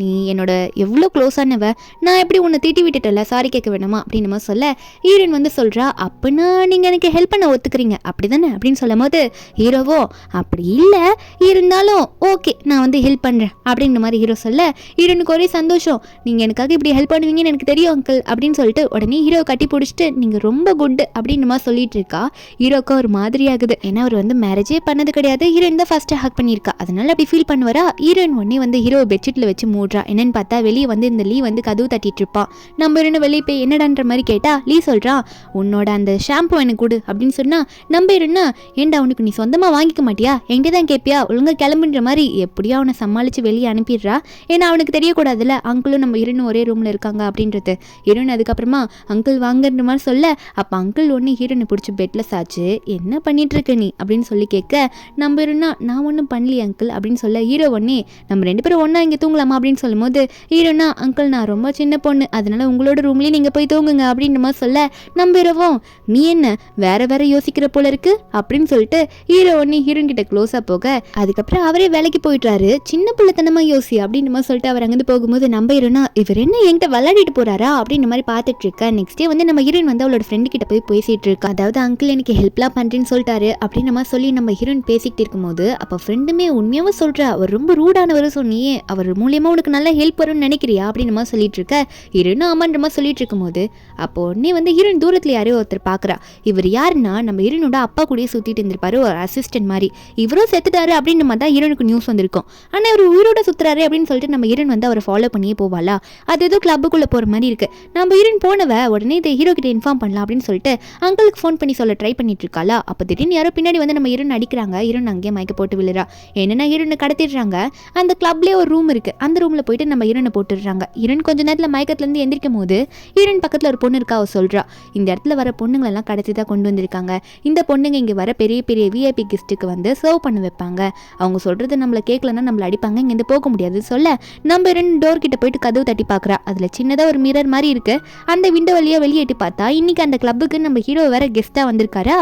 நீ என்னோட எவ்வளோ க்ளோஸானவ, நான் எப்படி உன்னை திட்டி விட்டுட்டல சாரி கேட்க வேணுமா அப்படின்னு மாதிரி சொல்ல, ஹீரோயின் வந்து சொல்கிறா அப்படின்னா நீங்கள் எனக்கு ஹெல்ப் பண்ண ஒத்துக்கிறீங்க அப்படி தானே அப்படின்னு சொல்லும் போது ஹீரோவோ அப்படி இல்லை இருந்தாலும் ஓகே நான் வந்து ஹெல்ப் பண்ணுறேன் அப்படின்ற மாதிரி ஹீரோ சொல்ல, ஹீரோனுக்கு ஒரே சந்தோஷம், நீங்கள் எனக்காக இப்படி ஹெல்ப் பண்ணுவீங்கன்னு எனக்கு தெரியும் அங்கிள் அப்படின்னு சொல்லிட்டு உடனே ஹீரோ கட்டி பிடிச்சிட்டு நீங்கள் ரொம்ப குட் அப்படின்னு மாதிரி சொல்லிட்டு இருக்கா. ஹீரோக்கு ஒரு மாதிரி ஆகுது, ஏன்னா அவர் வந்து மேரேஜே பண்ணது கிடையாது, ஹீரோயின் தான் ஃபர்ஸ்ட் ஹக் பண்ணியிருக்கா, அதனால அப்படி ஃபீல் பண்ணுவாரா. ஹீரோயின் உடனே வந்து ஹீரோ பெட்ஷீட்டில் வச்சு மூடுறா. என்னன்னு பார்த்தா வெளியே வந்து இந்த லீ வந்து கதவு தட்டிட்டு இருப்பான். நம்ம இரண்டு வெளியே போய் என்னடான்ற மாதிரி கேட்டா லீ சொல்கிறான் உன்னோட அந்த ஷாம்பு எனக்கு கொடு அப்படின்னு சொன்னா, நம்ம இருன்னா ஏண்டா உனக்கு நீ சொந்தமாக வாங்கிக்க மாட்டியா, எங்கே தான் கேட்பியா, ஒழுங்காக கிளம்புன்ற மாதிரி எப்படியா அவனை சமாளித்து வெளியே அனுப்பிடுறா. ஏன்னா அவனுக்கு தெரியக்கூடாதுல்ல அங்கிளும் நம்ம ஹீரோயின் ஒரே ரூமில் இருக்காங்க அப்படின்றது. ஹீரோயின் அதுக்கப்புறமா அங்கிள் வாங்குற மாதிரி சொல்ல, அப்போ அங்கிள் ஒன்று ஹீரோயினை பிடிச்சி பெட்டில் சாச்சு என்ன பண்ணிட்டு இருக்க நீ அப்படின்னு சொல்லி கேட்க, நம்ம ஹீரோனா நான் ஒன்றும் பண்ணலையே அங்கிள் அப்படின்னு சொல்ல, ஹீரோ ஒன்னே நம்ம 2 பேரும் ஒன்றா இங்கே தூங்கலாமா அப்படின்னு சொல்லும் போது ஹீரோனா அங்கிள் நான் ரொம்ப சின்ன பொண்ணு அதனால உங்களோட ரூம்லேயே நீங்கள் போய் தூங்குங்க அப்படின்ற மாதிரி சொல்ல, நம்ம ஹீரோவும் நீ என்ன வேற வேற யோசிக்கிற போல இருக்கு அப்படின்னு சொல்லிட்டு ஹீரோ ஒன்னே ஹீரோயின் கிட்ட க்ளோஸாக போக, அதுக்கப்புறம் அவரே வேலைக்கு போயிட்டாரு, சின்ன பிள்ளைத்தனமா யோசி அப்படின்னு மாதிரி சொல்லிட்டு அவர் அங்கேருந்து போகும்போது நம்ம ஹீரோனா இவர் என்ன என்கிட்ட விளையாடிட்டு போறாரா அப்படின்ற மாதிரி பார்த்துட்டு இருக்கா. நெக்ஸ்ட் டே வந்து நம்ம ஹீரோயின் வந்து அவளோட ஃப்ரெண்டு கிட்ட போய் பேசிட்டு இருக்கா. அதாவது அங்கிள் எனக்கு ஹெல்ப்லாம் பண்ணுறேன்னு சொல்லிட்டாரு அப்படின்னு மாதிரி சொல்லி நம்ம ஹீரோயின் பேசிக்கிட்டு இருக்கும்போது அப்போ ஃப்ரெண்டுமே உண்மையாவே சொல்றா அவர் ரொம்ப ரூடானவர் சொன்னியே, அவர் மூலியமா உனக்கு நல்ல ஹெல்ப் வரும்னு நினைக்கிறியா அப்படின்னு மாதிரி சொல்லிட்டு இருக்க. ஹீரோயினும் ஆமான்ற மாதிரி சொல்லிட்டு இருக்கும்போது அப்போ உடனே வந்து ஹீரோயின் தூரத்தில் யாரையோ ஒருத்தர் பார்க்குறா. இவர் யாருன்னா நம்ம ஹீரோனோட அப்பா கூடயே சுற்றிட்டு இருந்திருப்பாரு, ஒரு அசிஸ்டன்ட் மாதிரி. இவரும் செத்துட்டாரு அப்படின்ற மாதிரி தான் ஹீரோனுக்கு நியூஸ் வந்திருக்கும். ஆனால் இவர் உயிரோட சுற்றுறாரு அப்படின்னு சொல்லிட்டு நம்ம ஹீரோயின் வந்து அவரை ஃபாலோ பண்ணியே போவாளா. அது ஏதோ கிளப்புக்குள்ளே போகிற மாதிரி இருக்குது. நம்ம ஹீரோயின் போனவ உடனே இதை ஹீரோ கிட்ட இன்ஃபார்ம் பண்ணலாம் அப்படின்னு சொல்லிட்டு அங்கிளுக்கு ஃபோன் பண்ணி சொல்ல ட்ரை பண்ணிட்டு இருக்காளா. அப்போ திடீர்னு யாரோ பின்னாடி வந்து நம்ம ஹீரோயின் அடிக்கிறாங்க. ஹீரோயின் அங்கேயே மயக்க போட்டு விழுறா. என்னென்னா ஹீரோயினை கடத்திடுறாங்க. அந்த கிளப்லேயே ஒரு ரூம் இருக்குது, அந்த ரூமில் போயிட்டு நம்ம ஹீரோயினை போட்டுடுறாங்க. ஹீரோயின் கொஞ்ச நேரத்தில் மயக்கத்துலேருந்து எந்திரிக்கும் போது ஹீரோயின் பக்கத்தில் ஒரு பொண்ணு இருக்கா. அவள் சொல்கிறா இந்த இடத்துல வர பொண்ணுங்களெல்லாம் கடத்தி தான் கொண்டு வந்திருக்காங்க. இந்த பொண்ணுங்க இங்கே வர பெரிய பெரிய விஐபி கெஸ்ட்டுக்கு வந்து சர்வ் பண்ண வைப்பாங்க. அவங்க சொல்கிறது நம்மளை கேட்கலன்னா நம்மளை அடிப்பாங்க, இங்கேருந்து போக முடியாது சொல்ல நம்ம ஹீரோயின் டோர் கிட்ட போயிட்டு கதவு தட்டி பார்க்குறா. அதில் சின்னதாக ஒரு மிரர் மாதிரி இருக்குது. அந்த விண்டோ வழியாக வெளியேட்டி பார்த்தா இன்றைக்கி அந்த கிளப்புக்கு நம்ம ஹீரோ வேற கெஸ்ட்டாக வந்திருக்காரா.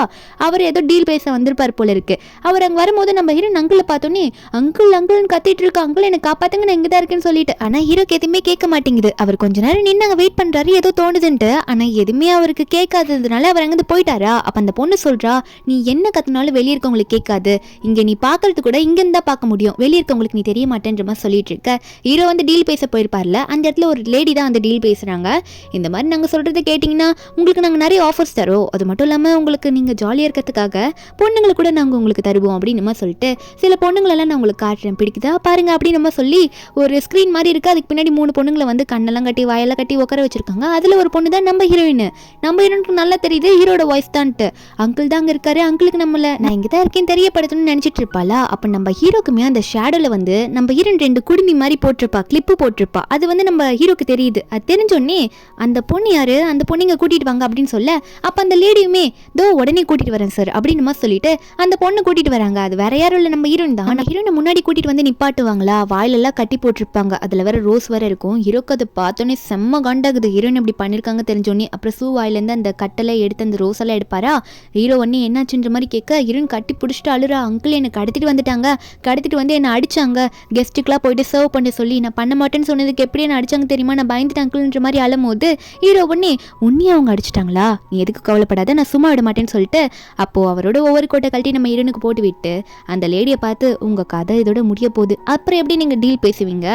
அவர் ஏதோ டீல் பேச வந்திருப்பார் போல இருக்கு. அவர் அங்கே வரும்போது நம்ம ஹீரோயின் அங்கிளை பார்த்தோன்னே அங்கிள் அங்கிள்னு கத்திட்டு இருக்கா. அங்கிள் எனக்கு காப்பாத்துங்க நான் இங்கே தான் இருக்கேன்னு சொல்லிட்டு. ஆனால் ஹீரோக்கு எதுவுமே கேட்க மாட்டேங்குது. அவர் கொஞ்ச நேரம் நின்று அங்கே வெயிட் பண்ணுறாரு, ஏதோ தோணுதுன்ட்டு. ஆனால் எதுவுமே அவருக்கு கேட்காததுனால அவர் அங்கேருந்து போயிட்டாரா. அப்போ அந்த பொண்ணு சொல்கிறா நீ என்ன கத்தினாலும் வெளியே இருக்கவங்களுக்கு கேட்காது, இங்கே நீ பார்க்கறது கூட இங்கேருந்து தான் பார்க்க முடியும், வெளியே இருக்கவங்களுக்கு நீ தெரிய மாட்டேன்ற மாதிரி சொல்லிட்டு இருக்க. ஹீரோ வந்து டீல் பேச போயிருப்பார்ல, அந்த இடத்துல ஒரு லேடி தான் அந்த டீல் பேசுகிறாங்க. இந்த மாதிரி நாங்கள் சொல்கிறத கேட்டிங்கன்னா உங்களுக்கு நாங்கள் நிறைய ஆஃபர்ஸ் தரோம், அது மட்டும் இல்லாமல் உங்களுக்கு நீங்கள் ஜாலியாக இருக்கிறதுக்காக பொண்ணுங்களை கூட நாங்கள் உங்களுக்கு தருவோம் அப்படின்னு நம்ம சொல்லிட்டு சில பொண்ணுங்களெல்லாம் நான் உங்களுக்கு காட்டுறேன் பிடிக்குதா பாருங்க அப்படின்னு நம்ம சொல்லி ஒரு ஸ்க்ரீன் மாதிரி இருக்குது. அதுக்கு பின்னாடி 3 பொண்ணுங்களை வந்து கண்ணெல்லாம் கட்டி வாயெல்லாம் கட்டி உட்கார வச்சிருக்காங்க. அதில் ஒரு பொண்ணு தான் நம்ம ஹீரோயின். நம்ம ஹீரோயின் ஹீரோனுக்கு நல்லா தெரியுது ஹீரோட வாய்ஸ் தான்ட்டு. அங்கிள் தாங்க இருக்காரு, அங்கிளுக்கு நம்மள நான் இங்கே தான் இருக்கேன் தெரியப்படுத்தணும்னு நினச்சிட்டு இருப்பாளா. அப்போ நம்ம ஹீரோக்குமே அந்த ஷேடோவில் வந்து நம்ம ஹீரோன் 2 குடுமி மாதிரி போட்டிருப்பா, கிளிப்பு போட்டிருப்பா. அது வந்து நம்ம ஹீரோக்கு தெரியுது. அது தெரிஞ்சோடனே அந்த பொண்ணு யாரு, அந்த பொண்ணுங்க கூட்டிட்டு வாங்க அப்படின்னு சொல்ல, அப்போ அந்த லேடியுமே தோ உடனே கூட்டிட்டு வரேன் சார் அப்படின்னு சொல்லிட்டு அந்த பொண்ணு கூட்டிட்டு வராங்க. அது வேற யாரும் இல்லை, நம்ம ஹீரோயின் தான். ஆனால் ஹீரோனை முன்னாடி கூட்டிட்டு வந்து நிப்பாட்டுவாங்களா, வாயிலெல்லாம் கட்டி போட்டிருப்பாங்க, அதில் வேற ரோஸ் வேற இருக்கும். ஹீரோக்கு அது பார்த்தோன்னே செம்ம காண்டாகுது, ஹீரோயின் இப்படி பண்ணியிருக்காங்க தெரிஞ்சோடனே. அப்புறம் சூ வாயிலேருந்து அந்த கட்டலை எடுத்து அந்த ரோஸ் எல்லாம் எடுப்பாரா. ஹீரோ ஒன்னே என்னாச்சுன்ற மாதிரி கேட்க ஹீரோயின் கட்டி பிடிச்சிட்டு அழுறா, அங்கிள் என்னை கடத்திட்டு வந்துட்டாங்க, கடத்திட்டு வந்து என்னை அடிச்சாங்க, கெஸ்ட்டுக்கெலாம் போயிட்டு சர்வ் பண்ண சொல்லி நான் பண்ண மாட்டேன்னு சொன்னதுக்கு எப்படி என்ன அடிச்சாங்க தெரியுமா, நான் பயந்துட்டு அங்கிள்ன்ற மாதிரி அழும்போது ஹீரோ ஒன்னே உன்னையே அவங்க அடிச்சிட்டாங்களா, நீ எதுக்கு கவலைப்படாத, நான் சும்மா விட மாட்டேன்னு சொல்லிட்டு அப்போது அவரோட ஒவ்வொரு கோட்டை கழட்டி நம்ம ஹீரோனுக்கு போட்டு விட்டு அந்த லேடியை பார்த்து உங்கள் கதை இதோட முடிய போகுது, அப்புறம் எப்படி நீங்கள் டீல் பேசுவீங்க,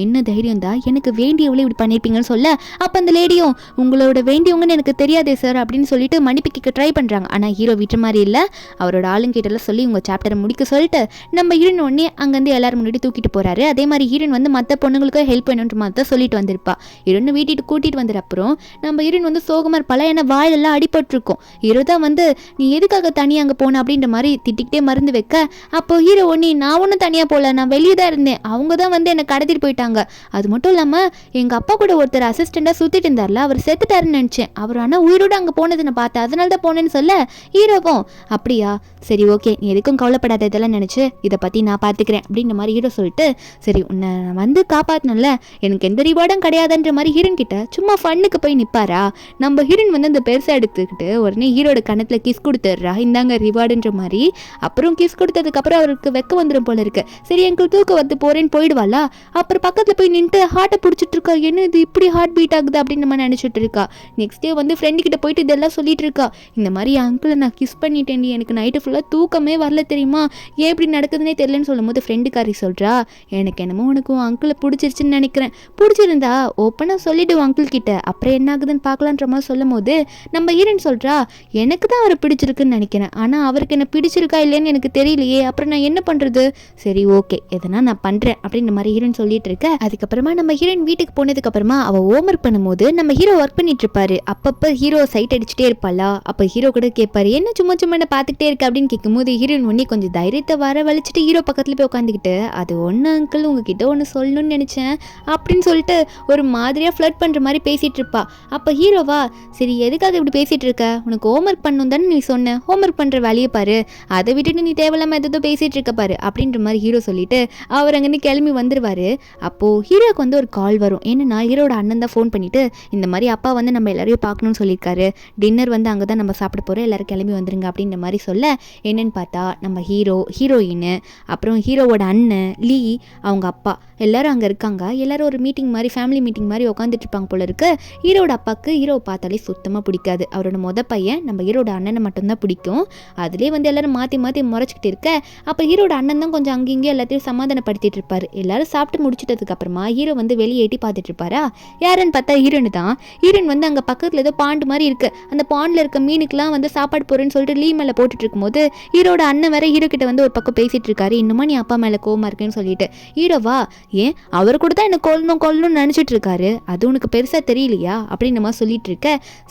என்ன தைரியம் தான் எனக்கு வேண்டியவளே இப்படி பண்ணியிருப்பீங்கன்னு சொல்ல, அப்போ அந்த லேடியும் உங்களோட வேண்டியவங்கன்னு எனக்கு தெரியாதே சார் அப்படின்னு சொல்லிட்டு மன்னிப்பு கேட்க ட்ரை பண்ணுறாங்க. ஆனால் ஹீரோ விட்ட மாதிரி இல்லை, அவரோட ஆளுங்கிட்டலாம் சொல்லி உங்கள் சாப்டரை முடிக்க சொல்லிட்டு நம்ம ஹீரோன் உடனே அங்கேருந்து எல்லாரும் முன்னாடி தூக்கிட்டு போகிறாரு. அதே மாதிரி ஹீரோன் வந்து மற்ற பொண்ணுங்களுக்கு ஹெல்ப் பண்ணுன்ற மாதிரி தான் சொல்லிட்டு வந்திருப்பா. ஹீரோனை வீட்டுக்கு கூட்டிகிட்டு வந்துட்டு அப்புறம் நம்ம ஹீரோன் வந்து சோகமாக இருப்பாளா, ஏன்னா வாயிலெல்லாம் அடிபட்டிருக்கும். ஹீரோ தான் வந்து நீ எதுக்காக தனியாக அங்கே போன அப்படின்ற மாதிரி திட்டிக்கிட்டே மருந்து வைக்க, அப்போ ஹீரோ ஒன்னே நான் ஒன்றும் தனியாக போகல, நான் வெளியே தான் இருந்தேன், அவங்க தான் வந்து என்னை கடத்திட்டு போயிட்டாங்க, அது மட்டும் இல்லாமல் எங்கள் அப்பா கூட ஒருத்தர் அசிஸ்டண்டாக சுற்றிட்டு இருந்தார்ல, அவர் செத்துட்டாருன்னு நினச்சேன், அவர் ஆனால் உயிரோடு அங்கே போனதை நான் பார்த்தேன், அதனால தான் போனேன்னு சொல்ல ஹீரோவும் அப்படியா சரி ஓகே நீ எதுக்கும் கவலைப்படாத, இதெல்லாம் நினச்சி இதை பற்றி நான் பார்த்துக்கிறேன் அப்படின்ற மாதிரி ஹீரோ சொல்லிட்டு சரி உன்னை வந்து காப்பாற்றணும்ல எனக்கு எந்த ரிவார்டும் கிடையாதுன்ற மாதிரி ஹீரோன் கிட்ட சும்மா ஃபன்னுக்கு போய் நிற்பாரா. நம்ம ஹீரோன் வந்து அந்த பெருசாக எடுத்துக்கிட்டு உடனே ஹீரோட கணத்தில் கிஸ் கொடுத்துட்றா, இந்தாங்க ரிவார்டுன்ற மாதிரி. அப்புறம் கிஸ் கொடுத்ததுக்கப்புறம் அவருக்கு வெக்க வந்துடும் போல இருக்கு. சரி எங்களுக்கு தூக்க வந்து போகிறேன்னு போயிடுவாளா. அப்புறம் பக்கத்தில் போய் நின்று ஹார்ட்டை பிடிச்சிட்டு இருக்கா, என்ன இது இப்படி ஹார்ட் பீட் ஆகுது அப்படின்னு நம்ம நினச்சிட்டு இருக்கா. நெக்ஸ்ட் டே வந்து ஃப்ரெண்டு கிட்ட போயிட்டு இதெல்லாம் சொல்லிட்டு இருக்கா, இந்த மாதிரி அங்கிளை நான் கிஸ் பண்ணிட்டேன், எனக்கு நைட்டு ஃபுல்லாக தூக்கமே வரல தெரியுமா, ஏன் இப்படி நடக்குதுன்னே தெரியலன்னு சொல்லும் போது ஃப்ரெண்டுக்காரி சொல்கிறா எனக்கு என்னமோ உனக்கும் அங்கிளை பிடிச்சிருச்சுன்னு நினைக்கிறேன், பிடிச்சிருந்தா ஓப்பனாக சொல்லிவிடுவோம் அங்கிள் கிட்ட, அப்புறம் என்ன ஆகுதுன்னு பார்க்கலான்ற மாதிரி சொல்லும் போது நம்ம ஹீரோயின் சொல்கிறா எனக்கு தான் அவரை பிடிச்சிருக்குன்னு நினைக்கிறேன், ஆனால் அவருக்கு என்ன பிடிச்சிருக்கா இல்லைன்னு எனக்கு தெரியலையே, அப்புறம் நான் என்ன பண்ணுறது, சரி ஓகே எதனா நான் பண்ணுறேன் அப்படின்ற மாதிரி ஹீரோயின் சொல்லிட்டு இருக்க. அதுக்கப்புறமா நம்ம ஹீரோயின் வீட்டுக்கு போனதுக்கப்புறமா அவள் ஹோம் ஒர்க் பண்ணும்போது நம்ம ஹீரோ ஒர்க் பண்ணிட்டு இருப்பாரு. அப்பப்போ ஹீரோ சைட் அடிச்சுட்டே இருப்பாளா. அப்போ ஹீரோ கூட கேட்பாரு என்ன சும்மா சும்மா என்ன பார்த்துக்கிட்டே இருக்க அப்படின்னு கேட்கும்போது ஹீரோயின் ஒன்னே கொஞ்சம் தைரியத்தை வர வலிச்சுட்டு ஹீரோ பக்கத்தில் போய் உட்காந்துக்கிட்டு அது ஒன்று அங்கிள் உங்ககிட்ட ஒன்று சொல்லணும்னு நினச்சேன் அப்படின்னு சொல்லிட்டு ஒரு மாதிரியாக ஃப்ளட் பண்ணுற மாதிரி பேசிகிட்டு இருப்பா. அப்போ ஹீரோவா சரி எதுக்காக இப்படி பேசிகிட்டு இருக்க, உனக்கு ஹோம் ஒர்க் பண்ணணும் தானே நீ சொன்ன, ஹோம் ஒர்க் பண்ணுற வேலையை பாரு, அதை விட்டுட்டு நீ தேவையில்லாமல் எதோ பேசிகிட்டு இருக்க பாரு அப்படின்ற மாதிரி ஹீரோ சொல்லிட்டு அவர் அங்கேருந்து கிளம்பி வந்துடுவார். அப்போது ஹீரோக்கு வந்து ஒரு கால் வரும். என்னன்னா ஹீரோட அண்ணன் தான் ஃபோன் பண்ணிவிட்டு இந்த மாதிரி அப்பா வந்து நம்ம எல்லாரையும் பார்க்கணும்னு சொல்லியிருக்காரு, டின்னர் வந்து அங்கே தான் நம்ம சாப்பிட போகிறோம், எல்லோரும் கிளம்பி வந்துருங்க அப்படின்ற மாதிரி சொல்ல என்னென்னு பார்த்தா நம்ம ஹீரோயின் அப்புறம் ஹீரோவோட அண்ணன் லீ அவங்க அப்பா எல்லோரும் அங்கே இருக்காங்க. எல்லோரும் ஒரு மீட்டிங் மாதிரி ஃபேமிலி மீட்டிங் மாதிரி உட்காந்துட்டு இருப்பாங்க போல இருக்கு. ஹீரோட அப்பாவுக்கு ஹீரோவை பார்த்தாலே சுத்தமாக பிடிக்காது. அவரோட பையன் நம்ம ஹீரோட அண்ணனை மட்டும்தான் பிடிக்கும். அதுலேயே வந்து எல்லோரும் மாற்றி மாற்றி முறைச்சிக்கிட்டு இருக்க அப்போ ஹீரோட அண்ணன் தான் கொஞ்சம் அங்கேயும் எல்லாத்தையும் சமாதானப்படுத்திட்டு இருப்பார். எல்லோரும் சாப்பிட்டு முடிச்சிட்டதுக்கப்புறமா ஹீரோ வந்து வெளியே எட்டி பார்த்துட்டு இருப்பாரா. யாருன்னு பார்த்தா ஹீரோயின் தான். ஹீரோயின் வந்து அங்கே பக்கத்தில் ஏதோ பாண்டு மாதிரி இருக்குது, அந்த பாண்டில் இருக்க மீனுக்கெலாம் வந்து சாப்பாடு போகிறேன்னு சொல்லிட்டு லீ மேலே போட்டுட்டு இருக்கும்போது ஹீரோட அண்ணன் வேற ஹீரோ கிட்ட வந்து ஒரு பக்கம் பேசிட்டு இருக்காரு, இன்னுமா நீ அப்பா மேலே கோவமா இருக்குன்னு சொல்லிட்டு. ஹீரோவா ஏன் அவர் கூட தான் என்ன கொல்லணும்னு நினச்சிட்டு இருக்காரு, அது உனக்கு பெருசாக தெரியலையா அப்படின்னு நம்ம சொல்லிட்டு இருக்க.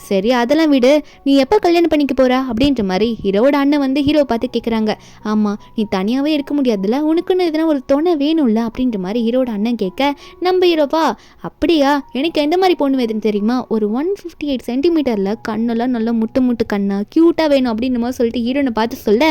சரி அதெல்லாம் விடு, நீ எப்போ கல்யாணம் பண்ணிக்க போறா அப்படின்ற மாதிரி ஹீரோட அண்ணன் வந்து ஹீரோவை பார்த்து கேட்குறாங்க. ஆமாம் நீ தனியாகவே இருக்க முடியாதுல்ல, உனக்குன்னு எதுனா ஒரு துணை வேணும்ல அப்படின்ற மாதிரி ஹீரோட அண்ணன் கேட்க நம்ம ஹீரோவா அப்படியா எனக்கு எந்த மாதிரி பொண்ணு வேதுன்னு தெரியுமா, ஒரு 158 சென்டிமீட்டரில் கண்ணெல்லாம் நல்லா முட்டு கண்ணா க்யூட்டாக வேணும் அப்படின்னு மாதிரி சொல்லிட்டு ஹீரோனை பார்த்து சொல்ல.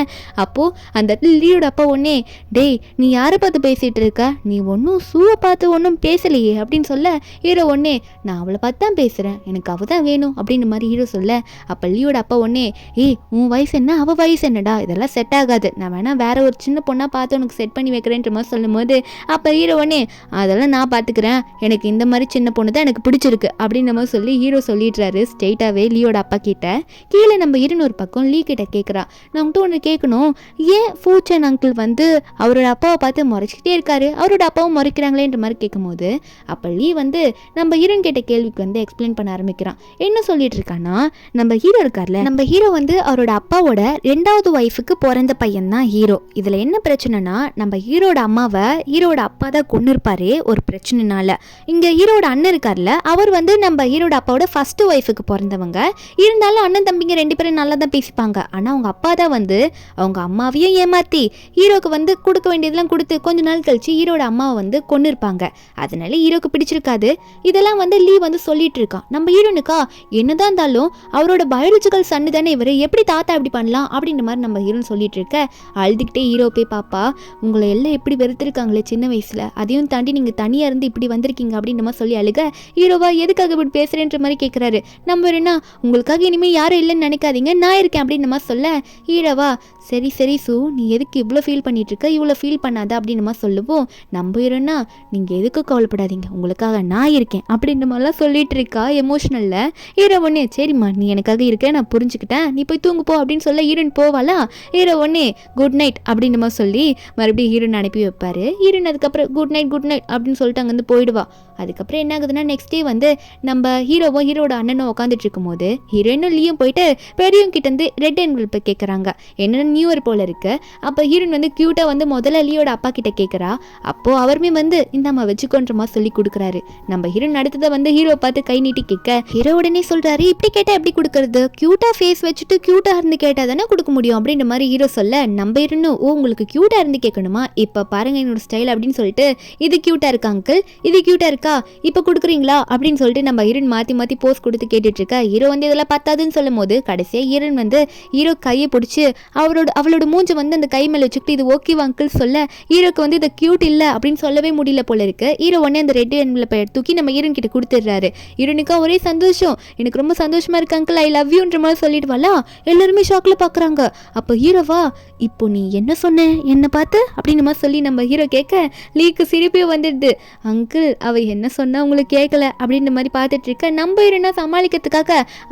அப்போது அந்த லீயோட அப்பா ஒன்னே டேய் நீ யாரை பார்த்து பேசிகிட்டு இருக்க, நீ ஒன்றும் சூவை பார்த்து ஒன்றும் பேசலையே அப்படின்னு சொல்ல ஹீரோ ஒன்னே நான் அவளை பார்த்து தான் பேசுகிறேன், எனக்கு அவள் தான் வேணும் அப்படின்ற மாதிரி ஹீரோ சொல்ல. அப்போ லீயோட அப்பா ஒன்னே ஏய் உன் வயசு என்ன அவள் வயசு என்னடா, இதெல்லாம் செட் ஆகாது, நான் வேணா வேற ஒரு சின்ன பொண்ணாக பார்த்து உனக்கு செட் பண்ணி வைக்கிறேன்ற மாதிரி சொல்லும் போது அப்போ ஹீரோ ஒன்னே அதெல்லாம் நான் பார்த்துக்கிறேன், எனக்கு இந்த மாதிரி சின்ன பொண்ணு தான் எனக்கு பிடிச்சிருக்கு அப்படின்னு மாதிரி சொல்லி ஹீரோ சொல்லிடுறாரு ஸ்ட்ரெயிட்டாகவே லீயோட அப்பா கிட்ட. கீழே நம்ம இருநூறு பக்கம் லீ கிட்ட கேட்குறா, நான் உங்கள்கிட்ட ஒன்று கேட்கணும், ஏன் ஃபூச்சன் அங்கிள் வந்து அவரோட அப்பாவை பார்த்து முறைச்சிக்கிட்டே இருக்காரு, அவரோட அப்பாவும் முறைக்கிறாங்களேன்ற மாதிரி கேட்கும்போது அப்போ லீ வந்து நம்ம ஹீரோயின் கேட்ட கேள்விக்கு வந்து எக்ஸ்பிளைன் பண்ண ஆரம்பிக்கிறான். என்ன சொல்லிட்டு இருக்கான்னா, நம்ம ஹீரோ இருக்கார்ல, நம்ம ஹீரோ வந்து அவரோட அப்பாவோட 2வது ஒய்ஃபுக்கு பிறந்த பையன் தான் ஹீரோ. இதில் என்ன பிரச்சனைனா, நம்ம ஹீரோட அம்மாவை ஹீரோட அப்பா தான் கொண்டு இருப்பாரு ஒரு பிரச்சனைனால. இங்கே ஹீரோட அண்ணன் இருக்கார்ல, அவர் வந்து நம்ம ஹீரோட அப்பாவோட ஃபர்ஸ்ட் ஒய்ஃபுக்கு பிறந்தவங்க. இருந்தாலும் அண்ணன் தம்பிங்க 2 பேரும் நல்லா தான் பேசிப்பாங்க. ஆனால் அவங்க அப்பா தான் வந்து அவங்க அம்மாவையும் ஏமாற்றி ஹீரோக்கு வந்து கொடுக்க வேண்டியதெல்லாம் கொடுத்து கொஞ்ச நாள் கழிச்சு ஹீரோட அம்மாவை வந்து கொண்டு இருப்பாங்க. அதனால ஹீரோக்கு பிடிச்சிருக்காது. இதெல்லாம் வந்து லீ வந்து சொல்லிட்டு இருக்கான். நம்ம ஹீரோனுக்கா என்னதான் இருந்தாலும் அவரோட பயாலஜிக்கல் சன்னு தானே இவர், எப்படி தாத்தா இப்படி பண்ணலாம் அப்படின்ற மாதிரி நம்ம ஹீரோன்னு சொல்லிட்டு இருக்க. அழுதுகிட்டே ஹீரோ போய் பாப்பா, உங்களை எல்லாம் எப்படி வெறுத்திருக்காங்களே சின்ன வயசுல, அதையும் தாண்டி நீங்க தனியா இருந்து இப்படி வந்திருக்கீங்க அப்படின்ற மாதிரி சொல்லி அழுக. ஹீரோவா எதுக்காக இப்படி பேசுறேன்ற மாதிரி கேட்கிறாரு. நம்ம என்ன உங்களுக்காக இனிமே யாரும் இல்லைன்னு நினைக்காதீங்க, நான் இருக்கேன் அப்படின்ற மாதிரி சொல்ல, ஹீரோவா சரி சரி சூ, நீ எதுக்கு இவ்வளோ ஃபீல் பண்ணிட்டு இருக்க, இவ்வளோ ஃபீல் பண்ணாத அப்படின்ற மாதிரி சொல்லுவோம். நம்ம ஹீரோனா நீங்க எதுக்கும் கவலைப்படாதீங்க, உங்களுக்காக நான் இருக்கேன் அப்படின்ற மாதிரிலாம் சொல்லிட்டு இருக்கா எமோஷனல்ல. ஹீரோ ஒன்னே சரிம்மா நீ எனக்காக இருக்க, நான் புரிஞ்சுக்கிட்டேன், நீ போய் தூங்கு போ அப்படின்னு சொல்ல ஹீரோயின் போவாளா. ஹீரோ ஒன்னே குட் நைட் அப்படின்ற மாதிரி சொல்லி மறுபடியும் ஹீரோயின் அனுப்பி வைப்பாரு. ஹீரோயின் அதுக்கப்புறம் குட் நைட் அப்படின்னு சொல்லிட்டு அங்கேருந்து போயிடுவா. அதுக்கப்புறம் என்ன ஆகுதுன்னா, நெக்ஸ்ட் டே வந்து நம்ம ஹீரோவும் ஹீரோட அண்ணனும் உட்காந்துட்டு இருக்கும் போது ஹீரோயினும் லீயும் போயிட்டு பெரியவங்க கிட்ட இருந்து ரெட் என்வெல்ப்பை கேட்குறாங்க. என்னென்ன நியூ இயர் போல இருக்கு. அப்போ ஹீரோயின் வந்து கியூட்டா வந்து முதல்ல லீயோட அப்பா கிட்ட கேட்குறா. அப்போ அவருமே வந்து இந்தாம்மா வச்சுக்கோன்ற மாதிரி சொல்லி கொடுக்குறாரு. நம்ம ஹீரோயின் அடுத்ததை வந்து ஹீரோ பார்த்து கை நீட்டி கேட்க ஹீரோ உடனே சொல்றாரு, இப்படி கேட்டா எப்படி கொடுக்கறது, கியூட்டா ஃபேஸ் வச்சுட்டு கியூட்டா இருந்து கேட்டா தானே கொடுக்க முடியும் அப்படின்ற மாதிரி ஹீரோ சொல்ல, நம்ம ஹீரோன்னு ஓ உங்களுக்கு கியூட்டா இருந்து கேட்கணுமா, இப்போ பாருங்க என்னோட ஸ்டைல் அப்படின்னு சொல்லிட்டு, இது கியூட்டா இருக்கா அங்கிள், இது கியூட்டா இருக்கா, இப்போ கொடுக்குறீங்களா அப்படின்னு சொல்லிட்டு நம்ம ஹீரோயின் மாற்றி மாற்றி போஸ் கொடுத்து கேட்டுட்டு இருக்கா. ஹீரோ வந்து இதெல்லாம் பத்தாதுன்னு சொல்லும் போது கடைசியாக ஹீரோயின் வந்து ஹீரோ கையை பிடிச்சி அவளோட மூஞ்சை வந்து அந்த கை மேலே வச்சுக்கிட்டு இது ஓகேவா அங்கிள் சொல்ல, ஹீரோக்கு வந்து இது கியூட் இல்லை அப்படின்னு சொல்லவே முடியல போல இருக்கு. ஹீரோ உடனே அந்த ரெட் என்வெல்ப்பை தூக்கி நம்ம ஹீரோயின் கிட்ட கொடுத்துட்றாரு. ஹீரோனுக்கா ஒரே சந்தோஷம், எனக்கு ரொம்ப சந்தோஷமா இருக்கு அங்கிள், ஐ லவ் யூன்ற மாதிரி சொல்லிட்டு வரலா. எல்லாருமே ஷாக்ல பார்க்குறாங்க. அப்போ ஹீரோவா இப்போ நீ என்ன சொன்ன என்ன பார்த்து அப்படின்னு மாதிரி சொல்லி நம்ம ஹீரோ கேட்க லீக்கு சிரிப்பே வந்துடுது. அங்கிள் அவ என்ன சொன்னா உங்களுக்கு கேட்கல அப்படின்ற மாதிரி பார்த்துட்டு இருக்க. நம்ம ஹீரோனா சமாளிக்கிறதுக்காக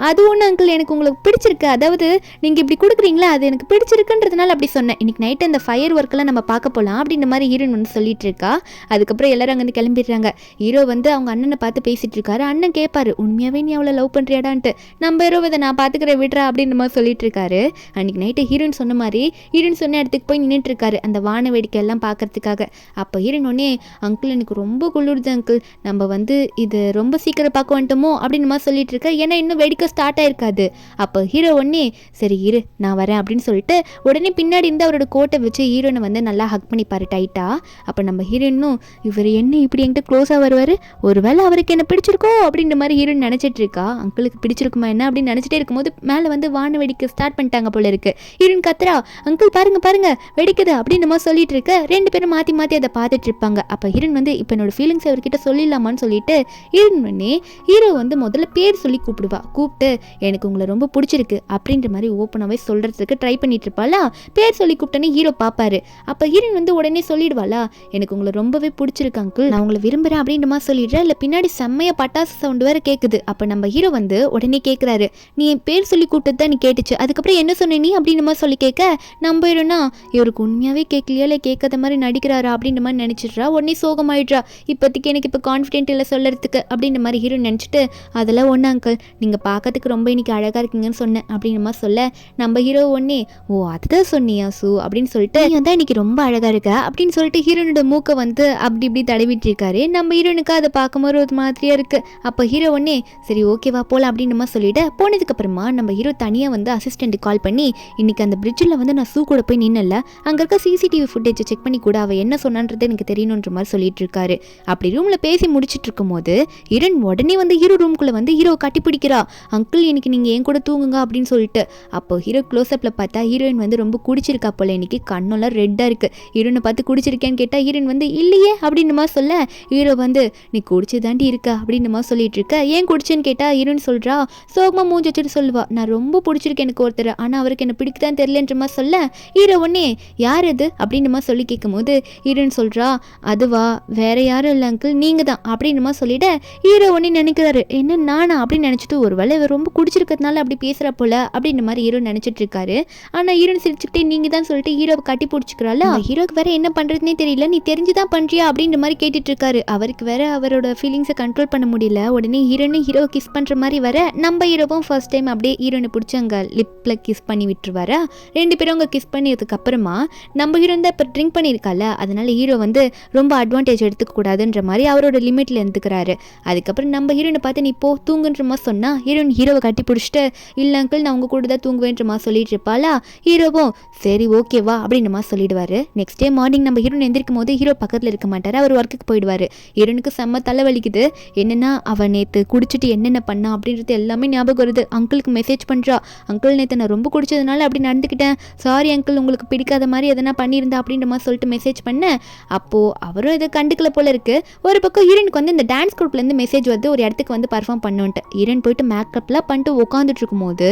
அது ஒன்று அங்கிள் எனக்கு உங்களுக்கு பிடிச்சிருக்கு, அதாவது நீங்கள் இப்படி கொடுக்குறீங்களா அது எனக்கு பிடிச்சிருக்குன்றதுனால அப்படி சொன்னேன், இன்னைக்கு நைட்டு அந்த ஃபயர் ஒர்க்கெல்லாம் நம்ம பார்க்க போகலாம் அப்படின்ற மாதிரி ஹீரோயின் வந்து சொல்லிட்டு இருக்கா. அதுக்கப்புறம் எல்லாரும் அங்கேருந்து கிளம்பிடுறாங்க. ஹீரோ வந்து அவங்க அண்ணனை பார்த்து பேசிட்டு இருக்காரு. அண்ணன் கேட்பாரு, உண்மையாவே நீ அவளை லவ் பண்ணுறியாடான்ட்டு. நம்ம ஹீரோ இதை நான் பார்த்துக்கிறேன் விடுறா அப்படின்ற மாதிரி சொல்லிட்டு இருக்காரு. அன்னைக்கு நைட்டு ஹீரோயின் சொன்ன மாதிரி ஹீரோயின் சொன்ன இடத்துக்கு போய் நின்றுட்டு இருக்காரு அந்த வான வேடிக்கை எல்லாம் பார்க்கறதுக்காக. அப்போ ஹீரோயின் ஒன்னே அங்கிள் எனக்கு ரொம்ப குளிருது அங்கிள், நம்ம வந்து இது ரொம்ப சீக்கிரம் பார்க்க வந்துட்டோமோ அப்படின்னு மாதிரி சொல்லிட்டு இருக்க. ஏன்னா இன்னும் வேடிக்கை ஸ்டார்ட் ஆயிருக்காது. அப்போ ஹீரோ ஒன்னே சரி இரு நான் வரேன் அப்படின்னு சொல்லிட்டு உடனே பின்னாடி இருந்து அவரோட கோட்டை வச்சு ஹீரோனை வந்து நல்லா ஹக் பண்ணிப்பாரு டைட்டா. அப்போ நம்ம ஹீரோயினும் இவர் என்ன இப்படி என்கிட்ட க்ளோஸாக வருவார், ஒருவேளை அவருக்கு என்ன பிடிச்சிருக்கோ அப்படின்ற மாதிரி ஹீரோயின் நினச்சிட்டு இருக்கா. அங்கிளுக்கு பிடிச்சிருக்குமா என்ன அப்படின்னு நினச்சிட்டே இருக்கும்போது மேலே வந்து வான வெடிக்க ஸ்டார்ட் பண்ணிட்டாங்க போல இருக்கு. ஹீரோயின் கத்துறா, அங்கிள் பாருங்க பாருங்க வெடிக்குது அப்படின்னு மாதிரி சொல்லிட்டு இருக்க. 2 பேரும் மாற்றி மாற்றி அதை பார்த்துட்டு இருப்பாங்க. அப்போ ஹீரோயின் வந்து இப்போ என்னோட ஃபீலிங்ஸ் அவர்கிட்ட சொல்லிடலாமான்னு சொல்லிட்டு ஹீரோயின் பண்ணி ஹீரோ வந்து முதல்ல பேர் சொல்லி கூப்பிடுவா. கூப்பிட்டு எனக்கு உங்களை ரொம்ப பிடிச்சிருக்கு அப்படின்ற மாதிரி ஓப்பனாகவே சொல்கிறதுக்கு ட்ரை பண்ணிட்டு இருப்பாளா. பேர் சொல்லி கூப்பிட்டோன்னே ஹீரோ பார்ப்பாரு. அப்போ ஹீரோயின் வந்து உடனே சொல்லிடுவாளா, எனக்கு உங்களை ரொம்பவே பிடிச்சிருக்கு அங்கிள், நான் உங்களை விரும்புகிறேன் அப்படின்ற மாதிரி சொல்லிடுறேன். இல்லை பின்னாடி செம்மையா பட்டாசு சவுண்டு வேறு கேட்குது. அப்போ நம்ம ஹீரோ வந்து உடனே கேட்குறாரு, நீ என் பேர் சொல்லி கூப்பிட்டது தான் நீ கேட்டுச்சு, அதுக்கப்புறம் என்ன சொன்ன நீ அப்படின்ற மாதிரி சொல்லி கேட்க நம்ம ஹீரோனா இவருக்கு உண்மையாகவே கேட்கலையா இல்லை கேட்காத மாதிரி நடிக்கிறாரா அப்படின்ற மாதிரி நினச்சிட்றா. உடனே சோகமாயிடுறா. இப்போதைக்கு எனக்கு இப்போ கான்ஃபிடென்ட் இல்லை சொல்கிறதுக்கு அப்படின்ற மாதிரி ஹீரோ நினச்சிட்டு அதெல்லாம் ஒன்று அங்கிள் நீங்கள் பார்க்கறதுக்கு ரொம்ப இன்னைக்கு அழகாக இருக்கீங்கன்னு சொன்னேன் அப்படின்ற மாதிரி சொல்ல நம்ம ஹீரோ ஒன்னே ஓ அதுதான் சொன்னியா சூ அப்படின்னு சொல்லிட்டு நீ வந்து இன்னைக்கு ரொம்ப அழகாக இருக்க அப்படின்னு சொல்லிட்டு ஹீரோனோட மூக்கை வந்து அப்படி இப்படி தடவிட்டு இருக்காரு. நம்ம ஹீரோனுக்கு அதை பார்க்கும்போது ஒரு மாதிரியாக இருக்குது. அப்போ ஹீரோ ஒன்னே சரி ஓகேவா போகலாம் அப்படின்ற மாதிரி சொல்லிட்டு போனதுக்கப்புறமா நம்ம ஹீரோ தனியாக வந்து அசிஸ்டண்ட்டுக்கு கால் பண்ணி இன்னைக்கு அந்த பிரிட்ஜில் வந்து நான் சூ கூட போய் நின்னல, அங்கே இருக்க சிசிடிவி ஃபுட்டேஜை செக் பண்ணி கூட அவள் என்ன சொன்னான்றது எனக்கு தெரியணுன்ற மாதிரி சொல்லிட்டு இருக்காரு. அப்படி ரூமில் பேசி முடிச்சுட்டு இருக்கும் போது ஹீரோயின் உடனே வந்து ஹீரோ ரூம்குள்ளே வந்து ஹீரோ கட்டி பிடிக்கிறா. அங்கிள் இன்னைக்கு நீங்கள் என் கூட தூங்குங்க அப்படின்னு சொல்லிட்டு. அப்போ ஹீரோ க்ளோஸ்அப்பில் பார்த்தா ஹீரோயின் வந்து ரொம்ப குடிச்சிருக்கா போல, இன்னைக்கு கண்ணெல்லாம் ரெட்டாக இருக்குது. ஹீரோனை பார்த்து குடிச்சிருக்கேன்னு கேட்டால் ஹீரோயின் வந்து இல்லையே அப்படின்னு மாதிரி சொல்ல ஹீரோ வந்து நீ குடிச்சு தாண்டி இருக்கா அப்படின்னு மாதிரி சொல்லிட்டு இருக்க. ஏன் குடிச்சேன்னு கேட்டால் ஹீரோயின் சொல்கிறா சோகமாக மூஞ்சி வச்சுட்டு சொல்லுவா, நான் ரொம்ப பிடிச்சிருக்கேன் எனக்கு ஒருத்தர், ஆனால் அவருக்கு என்ன பிடிக்குதான் தெரியலன்ற மாதிரி சொல்ல ஹீரோ ஒன்னே யார் அது அப்படின்னு மாதிரி சொல்லி கேட்கும் போது ஹீரோயின் சொல்கிறா அதுவா வேற யாரும் இல்லை அங்கிள், நீங்கள் தான் அப்படின்னுமா சொல்லிட்டு ஹீரோ ஒன்று நினைக்கிறாரு, என்ன நானா அப்படின்னு நினச்சிட்டு ஒரு வேளை ரொம்ப குடிச்சிருக்கிறதுனால அப்படி பேசுகிற போல அப்படின்ற மாதிரி ஹீரோ நினச்சிட்டு இருக்காரு. ஆனால் ஹீரோன்னு சிரிச்சுக்கிட்டே நீங்கள் தான் சொல்லிட்டு ஹீரோவை கட்டி பிடிச்சிக்கிறாள். ஹீரோக்கு வேற என்ன பண்ணுறதுனே தெரியல, நீ தெரிஞ்சுதான் பண்ணுறியா அப்படின்ற மாதிரி கேட்டுட்டு இருக்காரு. அவருக்கு வேற அவரோட ஃபீலிங்ஸை கண்ட்ரோல் பண்ண முடியல. உடனே ஹீரோவை கிஸ் பண்ணுற மாதிரி வர நம்ம ஹீரோவும் ஃபர்ஸ்ட் டைம் அப்படியே ஹீரோனை பிடிச்சி அங்கே லிப்பில் கிஸ் பண்ணி விட்டுருவாரா. 2 பேரும் அங்கே கிஸ் பண்ணியதுக்கு அப்புறமா நம்ம ஹீரோ தான் இப்போ ட்ரிங்க் பண்ணியிருக்கால, அதனால ஹீரோ வந்து ரொம்ப அட்வான்டேஜ் எடுத்துக்க கூடாதுன்ற மாதிரி அவரோட லிமிட்டில் இருந்துக்கிறாரு. அதுக்கப்புறம் நம்ம ஹீரோனை பார்த்து நீ போ தூங்குன்ற மாதிரி சொன்னால் ஹீரோவை கட்டி பிடிச்சிட்டு இல்லை அங்கிள் நான் உங்க கூட தான் தூங்குவேன்ற மாதிரி சொல்லிட்டு இருப்பாளா. ஹீரோவும் சரி ஓகேவா அப்படின்ற மாதிரி சொல்லிடுவாரு. நெக்ஸ்ட் டே மார்னிங் நம்ம ஹீரோன் எந்திரிக்கும் போது ஹீரோ பக்கத்தில் இருக்க மாட்டார், அவர் ஒர்க்குக்கு போயிடுவார். ஹீரோனுக்கு செம்ம தலைவலிக்குது. என்னன்னா அவன் நேற்று குடிச்சிட்டு என்னென்ன பண்ணா அப்படின்றது எல்லாமே ஞாபகம் வருது. அங்கிளுக்கு மெசேஜ் பண்ணுறா, அங்கிள் நேற்று நான் ரொம்ப குடிச்சதுனால அப்படி நடந்துக்கிட்டேன், சாரி அங்கிள் உங்களுக்கு பிடிக்காத மாதிரி எதனா பண்ணியிருந்தா அப்படின்ற மாதிரி சொல்லிட்டு மெசேஜ் பண்ணேன். அப்போது அவரும் இதை கண்டுக்கல போல இருக்கு. ஒரு பக்கம் ஹீரோனுக்கு வந்து இந்த டான்ஸ் குரூப்லேருந்து மெசேஜ் வந்து ஒரு இடத்துக்கு வந்து பர்ஃபார்ம் பண்ணுன்ட்டு ஹீரோன் போயிட்டு மேக்கப்லாம் பண்ணிட்டு உட்காந்துட்டு இருக்கும்போது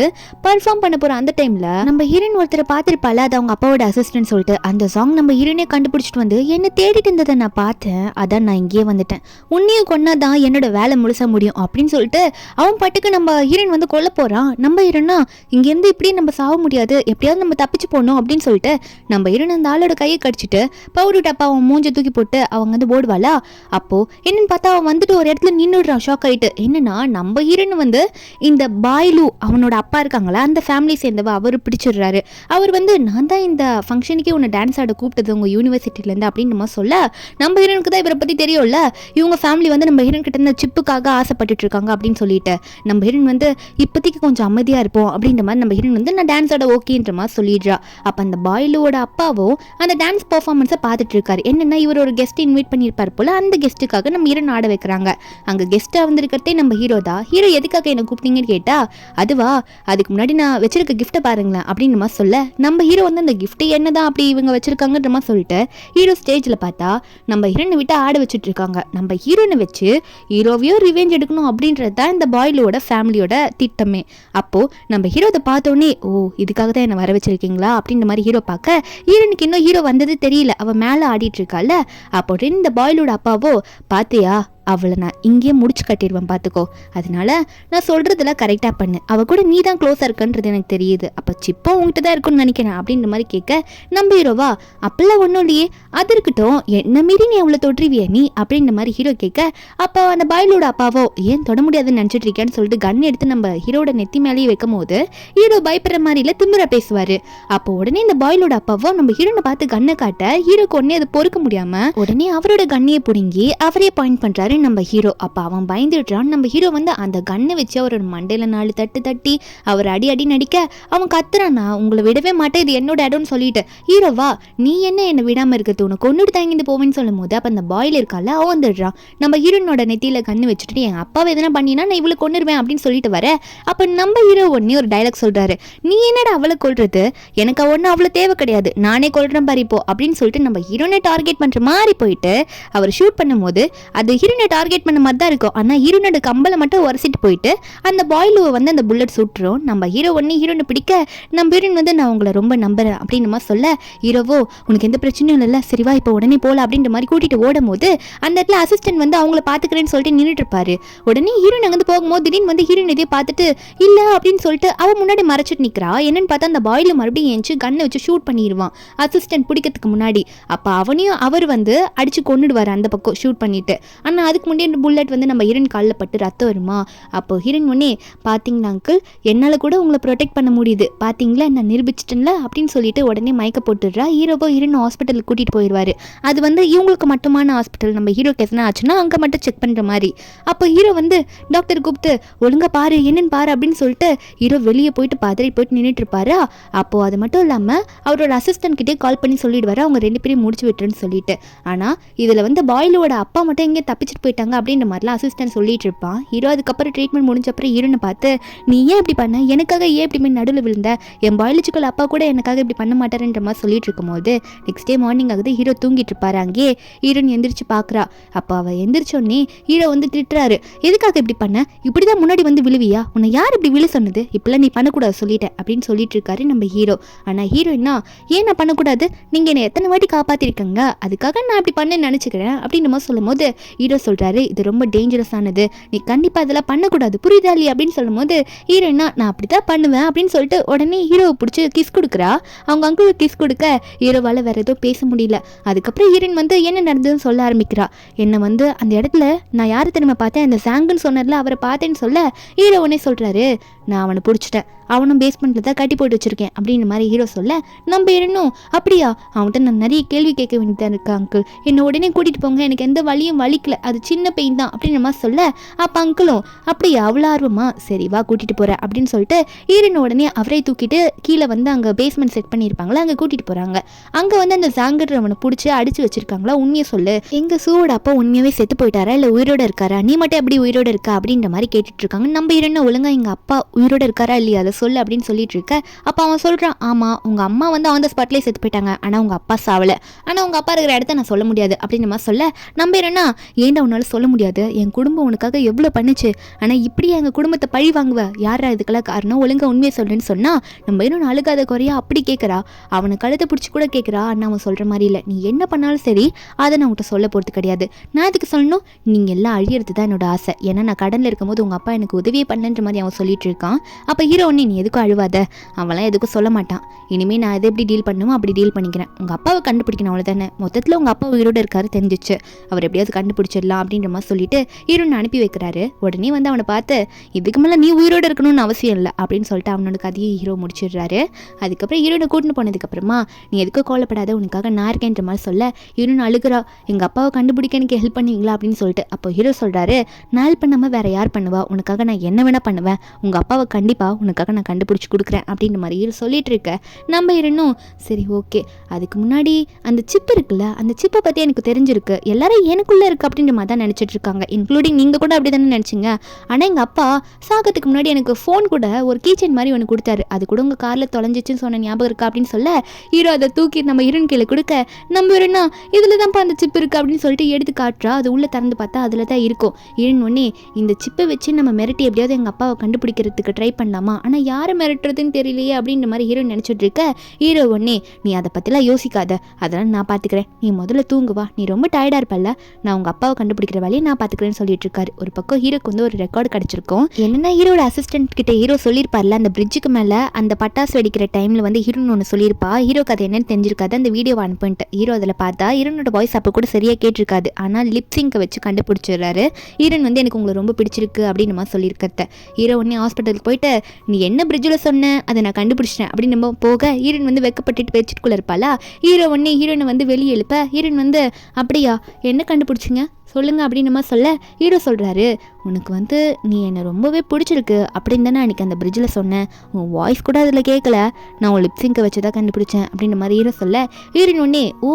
பர்ஃபார்ம் பண்ண போகிற அந்த டைமில் நம்ம ஹீரோயின் ஒருத்தரை பார்த்துருப்பாள், அது அவங்க அப்பாவோட அசிஸ்டன்ட் சொல்லிட்டு அந்த சாங் நம்ம ஹீரோனே கண்டுபிடிச்சிட்டு வந்து என்ன தேடிட்டு இருந்ததை நான் பார்த்தேன், அதான் நான் இங்கேயே வந்துட்டேன், உன்னையும் கொன்னா தான் என்னோட வேலை முழுச முடியும் அப்படின்னு சொல்லிட்டு அவன் பாட்டுக்கு நம்ம ஹீரோயின் வந்து கொல்ல போகிறான். நம்ம ஹீரோனா இங்கேருந்து இப்படியே நம்ம சாக முடியாது, எப்படியாவது நம்ம தப்பிச்சு போகணும் அப்படின்னு சொல்லிட்டு நம்ம ஹீரோன் அந்த ஆளோட கையை கடிச்சிட்டு பவுடர் டப்பா அவன் மூஞ்ச தூக்கி போட்டு அவங்க வந்து ஓடுவாளா. அப்போ என்னன்னு பார்த்தா அவன் வந்துட்டு ஒரு இடத்துல நின்றுடுறான் ஷாக் ஆகிட்டு. என்னன்னா நம்ம ஹீரோன் வந்து இந்த பாய்லு அவனோட அப்பா இருக்காங்களா அந்த ஃபேமிலி சேர்ந்தவ அவர் பிடிச்சிடுறாரு. அவர் வந்து நான் தான் இந்த ஃபங்க்ஷனுக்கே உன்னை டான்ஸ் ஆட கூப்பிட்டது உங்கள் யூனிவர்சிட்டிலேருந்து அப்படின்னு நம்ம சொல்ல நம்ம ஹீரோனுக்கு தான் இவரை பற்றி தெரியும்ல, இவங்க ஃபேமிலி வந்து நம்ம ஹீரோன் கிட்ட இந்த சிப்புக்காக ஆசைப்பட்டுட்டு இருக்காங்க அப்படின்னு சொல்லிட்டு நம்ம ஹீரோன் வந்து இப்போதைக்கு கொஞ்சம் அமைதியாக இருப்போம் அப்படின்ற மாதிரி நம்ம ஹீரோன் வந்து நான் டான்ஸ் ஆட ஓகேன்ற மாதிரி சொல்லிடுறா. அப்போ அந்த பாய்லுவோட அப்பாவும் அந்த டான்ஸ் பர்ஃபார்மன்ஸை பார்த்துட்டு இருக்காரு. என்னென்னா இவர் ஒரு கெஸ்ட் இன்வைட் பண்ணியிருப்பார் போல், அந்த கெஸ்ட்டுக்காக நம்ம ஹீரோன் ஆட வைக்கிறாங்க. அங்கே கெஸ்ட்டாக வந்திருக்கிறதே நம்ம ஹீரோ தான். ஹீரோ எதுக்காக என்ன கூப்பிட்டீங்கன்னு கேட்டா அதுவா அதுக்கு முன்னாடி நான் வச்சிருக்க கிஃப்ட்டை பாருங்களேன் அப்படின்னு மாதிரி சொல்ல நம்ம ஹீரோ வந்து அந்த கிஃப்ட்டு என்னதான் அப்படி இவங்க வச்சிருக்காங்கன்ற மாதிரி சொல்லிட்டு ஹீரோ ஸ்டேஜில் பார்த்தா நம்ம ஹீரோனை விட்டு ஆட வச்சுட்டு இருக்காங்க. நம்ம ஹீரோனை வச்சு ஹீரோவையும் ரிவெஞ்ச் எடுக்கணும் அப்படின்றது தான் இந்த பாய்லோட ஃபேமிலியோட திட்டமே. அப்போது நம்ம ஹீரோதை பார்த்தோன்னே ஓ இதுக்காக தான் என்னை வர வச்சிருக்கீங்களா அப்படின்ற மாதிரி ஹீரோ பார்க்க ஹீரோனுக்கு இன்னும் ஹீரோ வந்தது தெரியல, அவன் மேலே ஆடிட்டு இருக்கால. அப்போ இந்த பாய்லோட அப்பாவோ பார்த்தியா அவளை நான் இங்கேயே முடிச்சு கட்டிடுவேன் பார்த்துக்கோ, அதனால நான் சொல்கிறதெல்லாம் கரெக்டாக பண்ணு, அவள் கூட நீ தான் க்ளோஸாக இருக்குன்றது எனக்கு தெரியுது, அப்போ சிப்போ உங்ககிட்ட தான் இருக்குன்னு நினைக்கிறேன் அப்படின்ற மாதிரி கேட்க நம்ம ஹீரோவா அப்பெல்லாம் ஒன்றும் இல்லையே, அது இருக்கட்டும் என்ன மீறி நீ அவளை தொற்றுவிய நீ அப்படின்ற மாதிரி ஹீரோ கேட்க அப்போ அந்த பாய்லோட அப்பாவோ ஏன் தொட முடியாதுன்னு நினச்சிட்டு இருக்கேன்னு சொல்லிட்டு கன் எடுத்து நம்ம ஹீரோட நெத்தி மேலேயே வைக்கும் போது ஹீரோ பயப்படுற மாதிரி இல்லை திமிர பேசுவார். அப்போ உடனே இந்த பாய்லோட அப்பாவோ நம்ம ஹீரோனை பார்த்து கண்ணை காட்ட ஹீரோக்கு உடனே அதை பொறுக்க முடியாமல் உடனே அவரோட கண்ணையை பிடுங்கி அவரே பாயிண்ட் பண்ணுறாரு நம்ம ஹீரோ. அப்ப அவன் பயந்துடுறான். நம்ம ஹீரோ வந்து அந்த கண்ணை வச்சு அவரோட மண்டையில 4 தட்டு தட்டி அவர் அடி நடிக்க அவன் கத்துறானா உங்களை விடவே மாட்டேன் இது என்னோட இடம்னு சொல்லிட்டு ஹீரோவா நீ என்ன விடாம இருக்கிறது உனக்கு கொண்டுட்டு தாங்கிட்டு போவேன்னு சொல்லும் போது அப்ப அந்த பாயில் இருக்கால அவன் வந்துடுறான். நம்ம ஹீரோனோட நெத்தியில கண்ணு வச்சுட்டு என் அப்பாவை எதனா பண்ணினா நான் இவளை கொண்டுருவேன் அப்படின்னு சொல்லிட்டு வர அப்ப நம்ம ஹீரோ ஒன்னே ஒரு டைலாக் சொல்றாரு, நீ என்னடா அவளை கொல்றது, எனக்கு ஒன்னும் அவ்வளவு தேவை கிடையாது, நானே கொல்றேன் பாரிப்போ அப்படின்னு சொல்லிட்டு நம்ம ஹீரோனை டார்கெட் பண்ற மாதிரி போயிட்டு அவர் ஷூட் பண்ணும் போது அது ஹீரோனை டார்கெட் பண்ண மாதிரி தான் இருக்கும். ஆனால் ஹீரோனோட கம்பலை மட்டும் உரசிட்டு போயிட்டு அந்த பாய்லுவை வந்து அந்த புல்லட் சுட்டுரும். நம்ம ஹீரோ ஒன்று ஹீரோனை பிடிக்க நம்ம ஹீரோன் வந்து நான் உங்களை ரொம்ப நம்புறேன் அப்படின்னு சொல்ல ஹீரோவோ உனக்கு எந்த பிரச்சனையும் இல்லைல்ல சரிவா இப்போ உடனே போகல அப்படின்ற மாதிரி கூட்டிட்டு ஓடும் போது அந்த இடத்துல அசிஸ்டன்ட் வந்து அவங்கள பார்த்துக்கிறேன்னு சொல்லிட்டு நின்றுட்டு இருப்பாரு. உடனே ஹீரோன் அங்கே போகும்போது திடீர்னு வந்து ஹீரோன் இதே பார்த்துட்டு இல்லை அப்படின்னு சொல்லிட்டு அவன் முன்னாடி மறைச்சிட்டு நிற்கிறா. என்னன்னு பார்த்தா அந்த பாய்ல மறுபடியும் ஏஞ்சி கண்ணை வச்சு ஷூட் பண்ணிடுவான் அசிஸ்டன்ட் பிடிக்கிறதுக்கு முன்னாடி. அப்போ அவனையும் அவர் வந்து அடிச்சு கொண்டுடுவார் அந்த பக்கம் ஷூட் பண்ணிட்டு. ஆனால் அதுக்கு முன்னாடி புல்லட் வந்து நம்ம ஹீரோயின் காலில் பட்டு ரத்தம் வருமா. அப்போ ஹீரோயின் ஒன்னே பார்த்தீங்களா அங்கிள் என்னால் கூட உங்களை ப்ரொடெக்ட் பண்ண முடியுது பார்த்தீங்களா நான் நிரூபிச்சிட்டேன்ல அப்படின்னு சொல்லிட்டு உடனே மயக்க போட்டுடுறா. ஹீரோவோ ஹீரோயின் ஹாஸ்பிட்டலுக்கு கூட்டிகிட்டு போயிடுவார். அது வந்து இவங்களுக்கு மட்டுமான ஹாஸ்பிட்டல், நம்ம ஹீரோக்கு எதனா ஆச்சுன்னா அங்கே மட்டும் செக் பண்ணுற மாதிரி. அப்போ ஹீரோ வந்து டாக்டர் கூப்பிட்டு ஒழுங்கா பாரு என்னன்னு பாரு அப்படின்னு சொல்லிட்டு ஹீரோ வெளியே போயிட்டு பதறி போயிட்டு நின்றுட்டு இருப்பாரு. அப்போது அது மட்டும் இல்லாமல் அவரோட அசிஸ்டன்ட் கிட்டே கால் பண்ணி சொல்லிடுவாரு அவங்க 2 பேரையும் முடிச்சு விட்டுருன்னு சொல்லிட்டு. ஆனால் இதில் வந்து பாய்லோட அப்பா மட்டும் எங்கே தப்பிச்சுட்டு போயிட்டாங்க அப்படின்ற மாதிரிலாம் அசிஸ்டன்ட் சொல்லிட்டு இருப்பான். ஹீரோ அதுக்கப்புறம் ட்ரீட்மெண்ட் முடிஞ்ச அப்புறம் ஹீரோனை பார்த்து நீ ஏன் இப்படி பண்ண, எனக்காக ஏன் இப்படி நடுவில் விழுந்த, என் பயாலஜிக்கல் அப்பா கூட எனக்காக இப்படி பண்ண மாட்டாருன்ற மாதிரி சொல்லிட்டு இருக்கும் போது நெக்ஸ்ட் டே மார்னிங் ஆகுது. ஹீரோ தூங்கிட்டு இருப்பாரு. அங்கேயே ஹீரோன் எந்திரிச்சு பார்க்குறா. அப்போ அவள் எந்திரிச்சோடனே ஹீரோ வந்து திட்டுறாரு, எதுக்காக இப்படி பண்ண, இப்படிதான் முன்னாடி வந்து விழுவியா, உன்னை யார் இப்படி விழு சொன்னது, இப்பெல்லாம் நீ பண்ணக்கூடாது சொல்லிட்டேன் அப்படின்னு சொல்லிட்டு இருக்காரு நம்ம ஹீரோ. ஆனால் ஹீரோயினா ஏன் நான் பண்ணக்கூடாது, நீங்கள் என்னை எத்தனை வாட்டி காப்பாற்றிருக்கங்க, அதுக்காக நான் இப்படி பண்ணேன்னு நினச்சிக்கிறேன் அப்படின்னு மாதிரி சொல்லும் போது ஹீரோ சொல்கிறாரு, இது ரொம்ப டேஞ்சரஸானது, நீ கண்டிப்பாக இதெல்லாம் பண்ணக்கூடாது, புரியுதா இல்லையா அப்படின்னு சொல்லும்போது ஹீரோயினா நான் அப்படி தான் பண்ணுவேன் அப்படின்னு சொல்லிட்டு உடனே ஹீரோவை பிடிச்சி கிஸ் கொடுக்குறா. அவங்க அங்கிள் கிஸ் கொடுக்க ஹீரோவால் வேறு எதுவும் பேச முடியல. அதுக்கப்புறம் ஹீரோயின் வந்து என்ன நடந்ததுன்னு சொல்ல ஆரம்பிக்கிறா. என்னை வந்து அந்த இடத்துல நான் யாரை திரும்ப பார்த்தேன், அந்த சாங்குன்னு சொன்னதில் அவரை பார்த்தேன்னு சொல்ல ஹீரோ உடனே சொல்கிறாரு, நான் அவனை பிடிச்சிட்டேன், அவனும் பேஸ்மெண்ட்டில் தான் கட்டி போட்டு வச்சுருக்கேன் அப்படின்ற மாதிரி ஹீரோ சொல்ல நம்ம இன்னும் அப்படியா, அவன்கிட்ட நான் நிறைய கேள்வி கேட்க வேண்டியதாக இருக்கா அங்கிள், என்னை உடனே கூட்டிகிட்டு போங்க, எனக்கு எந்த வலியும் வலிக்கல, அது சின்ன பெயின் தான் அப்படின்ற மாதிரி சொல்ல அப்போ அங்கிளும் அப்படியா அவ்வளோ ஆர்வமா, சரி வா கூட்டிகிட்டு போகிறேன் அப்படின்னு சொல்லிட்டு ஹீரோயின் உடனே அவரை தூக்கிட்டு கீழே வந்து அங்கே பேஸ்மெண்ட் செட் பண்ணியிருப்பாங்களா அங்கே கூட்டிகிட்டு போகிறாங்க. அங்கே வந்து அந்த ஜாங்கர் அவனை பிடிச்சி அடித்து வச்சுருக்காங்களா, உண்மையை சொல்லு, எங்கள் சூவோட அப்பா உண்மையாகவே செத்து போயிட்டாரா இல்லை உயிரோட இருக்காரா, நீ மட்டும் எப்படி உயிரோட இருக்கா அப்படின்ற மாதிரி கேட்டுட்டு இருக்காங்க. நம்ம ஹீரோயின் ஒழுங்கா எங்கள் அப்பா உயிரோட இருக்காரா இல்லையா அதை சொல்லு அப்படின்னு சொல்லிட்டு இருக்க அப்போ அவன் சொல்கிறான், ஆமாம் உங்கள் அம்மா வந்து ஆன் த ஸ்பாட்லேயே செத்து போயிட்டாங்க, ஆனால் உங்கள் அப்பா சாவலை, ஆனால் உங்கள் அப்பா இருக்கிற இடத்த நான் சொல்ல முடியாது அப்படின்ற மாதிரி சொல்ல நம்ம என்னன்னா ஏன்டா உன்னால் சொல்ல முடியாது, என் குடும்பம் உனக்காக எவ்வளோ பண்ணுச்சு, ஆனால் இப்படியே எங்கள் குடும்பத்தை பழி வாங்குவ, யாரா இதுக்கெல்லாம் காரணம், ஒழுங்கா உண்மையை சொல்லுன்னு சொன்னால் நம்ம இன்னும் அழுகாத குறையா அப்படி கேட்குறா. அவனை கழுத்தை பிடிச்சி கூட கேட்குறா. ஆனால் அவன் சொல்கிற மாதிரி இல்லை, நீ என்ன பண்ணாலும் சரி அதை நான் உன்கிட்ட சொல்ல போகிறது கிடையாது, நான் இதுக்கு சொல்லணும், நீங்கள் எல்லாம் அழியிறது தான் என்னோட ஆசை, ஏன்னா நான் கடனில் இருக்கும்போது உங்கள் அப்பா எனக்கு உதவியே பண்ணன்ற மாதிரி அவன் சொல்லிட்டு இருக்கான். அப்போ ஹீரோ ஒன்று நீ எதுக்கும் அழுவாத, அவன்லாம் எதுக்கும் சொல்ல மாட்டான், இனிமேல் நான் எதை எப்படி டீல் பண்ணுமோ அப்படி டீல் பண்ணிக்கிறேன், உங்கள் அப்பாவை கண்டுபிடிக்கணும் அவ்வளோதானே, மொத்தத்தில் உங்கள் அப்பா உயிரோடு இருக்காரு தெரிஞ்சிச்சு, அவர் எப்படியாவது கண்டுபிடிச்சிடலாம் அப்படின்ற மாதிரி சொல்லிட்டு ஹீரோனை அனுப்பி வைக்கிறாரு. உடனே வந்து அவனை பார்த்து இதுக்கு மேலே நீ உயிரோடு இருக்கணும்னு அவசியம் இல்லை அப்படின்னு சொல்லிட்டு அவனோட கதையை ஹீரோ முடிச்சிடுறாரு. அதுக்கப்புறம் ஹீரோனை கூட்டின்னு போனதுக்கப்புறமா நீ எதுக்கும் கோவப்படாத, உனக்காக நான் இருக்கேன்ற மாதிரி சொல்ல ஹீரோனை அழுகிறா, எங்கள் அப்பாவை கண்டுபிடிக்க எனக்கு ஹெல்ப் பண்ணுவீங்களா அப்படின்னு சொல்லிட்டு. அப்போ ஹீரோ சொல்கிறாரு, நான் ஹெல்ப் பண்ணாமல் வேறு யார் பண்ணுவா, உனக்காக நான் என்ன வேணால் பண்ணுவேன், உங்கள் அப்பாவை கண்டிப்பாக உனக்காக நான் கண்டுபிடிச்சி கொடுக்குறேன் அப்படின்ற மாதிரி ஹீரோ சொல்லிட்டு இருக்க நம்ம ஹீரோனும் சரி ஓகே, அதுக்கு முன்னாடி அந்த சிப் இருக்குல்ல, அந்த சிப்பை பற்றி எனக்கு தெரிஞ்சிருக்கு, எல்லாரும் எனக்குள்ளே இருக்குது அப்படின்ற மாதிரி தான் நினச்சிட்டு இருக்காங்க, இன்க்ளூடிங் நீங்கள் கூட அப்படி தானே நினச்சிங்க, ஆனால் எங்கள் அப்பா சாகத்துக்கு முன்னாடி எனக்கு ஃபோன் கூட ஒரு கீச்சன் மாதிரி ஒன்று கொடுத்தாரு, அது கூட உங்கள் காரில் தொலைஞ்சிச்சுன்னு சொன்ன ஞாபகம் இருக்கா அப்படின்னு சொல்ல ஹீரோ அதை தூக்கி நம்ம ஹீரோன் கீழே கொடுக்க நம்ம ஹீரோனா இதில் தான்ப்பா அந்த சிப் இருக்குது அப்படின்னு சொல்லிட்டு எடுத்து காட்டுறா. அது உள்ளே திறந்து பார்த்தா அதில் தான் இருக்கும். ஹீரோன் ஒன்னே இந்த சிப்பை வச்சு நம்ம மிரட்டி எப்படியாவது எங்கள் அப்பாவை கண்டுபிடிக்கிறதுக்கு ட்ரை பண்ணலாமா, ஆனால் யாரை மிரட்டுறதுன்னு தெரியலையே அப்படின்ற மாதிரி ஹீரோன் நினச்சிட்டு இருக்க ஹீரோ ஒன்னே நீ அதை பற்றிலாம் யோசிக்காத, அதெல்லாம் நான் பார்த்துக்கிறேன், நீ முதல்ல தூங்குவா, நீ ரொம்ப டயர்டாக இருப்பல்ல, நான் உங்கள் அப்பாவை கண்டுபிடிக்கிற வேலையை நான் பார்த்துக்கிறேன்னு சொல்லிட்டு இருக்காரு. ஒரு பக்கம் ஹீரோக்கு வந்து ஒரு ரெக்கார்டு கிடச்சிருக்கும். என்னென்னா ஹீரோட அசிஸ்டன்ட் கிட்ட ஹீரோ சொல்லியிருப்பார்ல அந்த பிரிட்ஜுக்கு மேலே அந்த பட்டாசு வெடிக்கிற டைமில் வந்து ஹீரோன்னு ஒன்று சொல்லியிருப்பா, ஹீரோக்கு அது என்னன்னு தெரிஞ்சிருக்காது, அந்த வீடியோ அனுப்பிட்டு ஹீரோ அதில் பார்த்தா ஹீரோனோட வாய்ஸ் அப்போ கூட சரியாக கேட்டிருக்காது, ஆனால் லிப்ஸிங்கை வச்சு கண்டுபிடிச்சிடுறாரு. ஹீரோன் வந்து எனக்கு உங்களை ரொம்ப பிடிச்சிருக்கு அப்படின்னு மாதிரி சொல்லியிருக்கிறத ஹீரோ உடனே ஹாஸ்பிட்டலுக்கு போயிட்டு நீ என்ன பிரிட்ஜில் சொன்ன அதை நான் கண்டுபிடிச்சிட்டேன் அப்படின்னு நம்ம போக ஹீரோன் வந்து வெக்கப்பட்டுட்டு பெட்ஷீட்குள்ளே இருப்பாளா. ஹீரோ உடனே ஹீரோனை வந்து வெளியே எழுப்ப ஹீரோன் வந்து அப்படியா என்ன கண்டுபிடிச்சிங்க சொல்லுங்க அப்படின்னு நம்ம சொல்ல ஹீரோ சொல்கிறாரு, உனக்கு வந்து நீ என்னை ரொம்பவே பிடிச்சிருக்கு அப்படின்னு தானே அன்றைக்கி அந்த பிரிட்ஜில் சொன்னேன், உன் வாய்ஸ் கூட அதில் கேட்கல, நான் உன் லிப்ஸிங்கை வச்சு தான் கண்டுபிடிச்சேன் அப்படின்ற மாதிரி ஹீரோ சொல்ல ஹீரோயின் ஒன்னே ஓ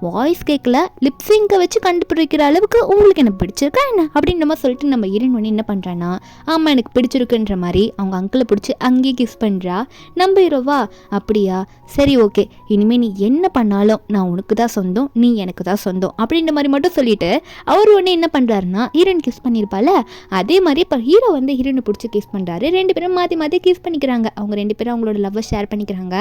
வாய்ஸ் கேட்கல லிப்ஸிங்கை வச்சு கண்டுபிடிக்கிற அளவுக்கு உங்களுக்கு என்ன பிடிச்சிருக்கா என்ன அப்படின்ற மாதிரி சொல்லிட்டு நம்ம ஹீரோயின் ஒன்று என்ன பண்ணுறான்னா ஆமாம் எனக்கு பிடிச்சிருக்குன்ற மாதிரி அவங்க அங்கிளை பிடிச்சி அங்கேயே கிஸ் பண்ணுறா. நம்ம ஹீரோவா அப்படியா சரி ஓகே, இனிமேல் நீ என்ன பண்ணாலும் நான் உனக்கு தான் சொந்தம், நீ எனக்கு தான் சொந்தம் அப்படின்ற மாதிரி மட்டும் சொல்லிட்டு அவர் ஒன்று என்ன பண்ணுறாருன்னா ஹீரோயின் கிஸ் பண்ணியிருப்பால அதே மாதிரி இப்போ ஹீரோ வந்து ஹீரோனை பிடிச்சி கிஸ் பண்ணுறாரு. ரெண்டு பேரும் மாற்றி மாற்றி கிஸ் பண்ணிக்கிறாங்க. அவங்க ரெண்டு பேரும் அவங்களோட லவ்வை ஷேர் பண்ணிக்கிறாங்க.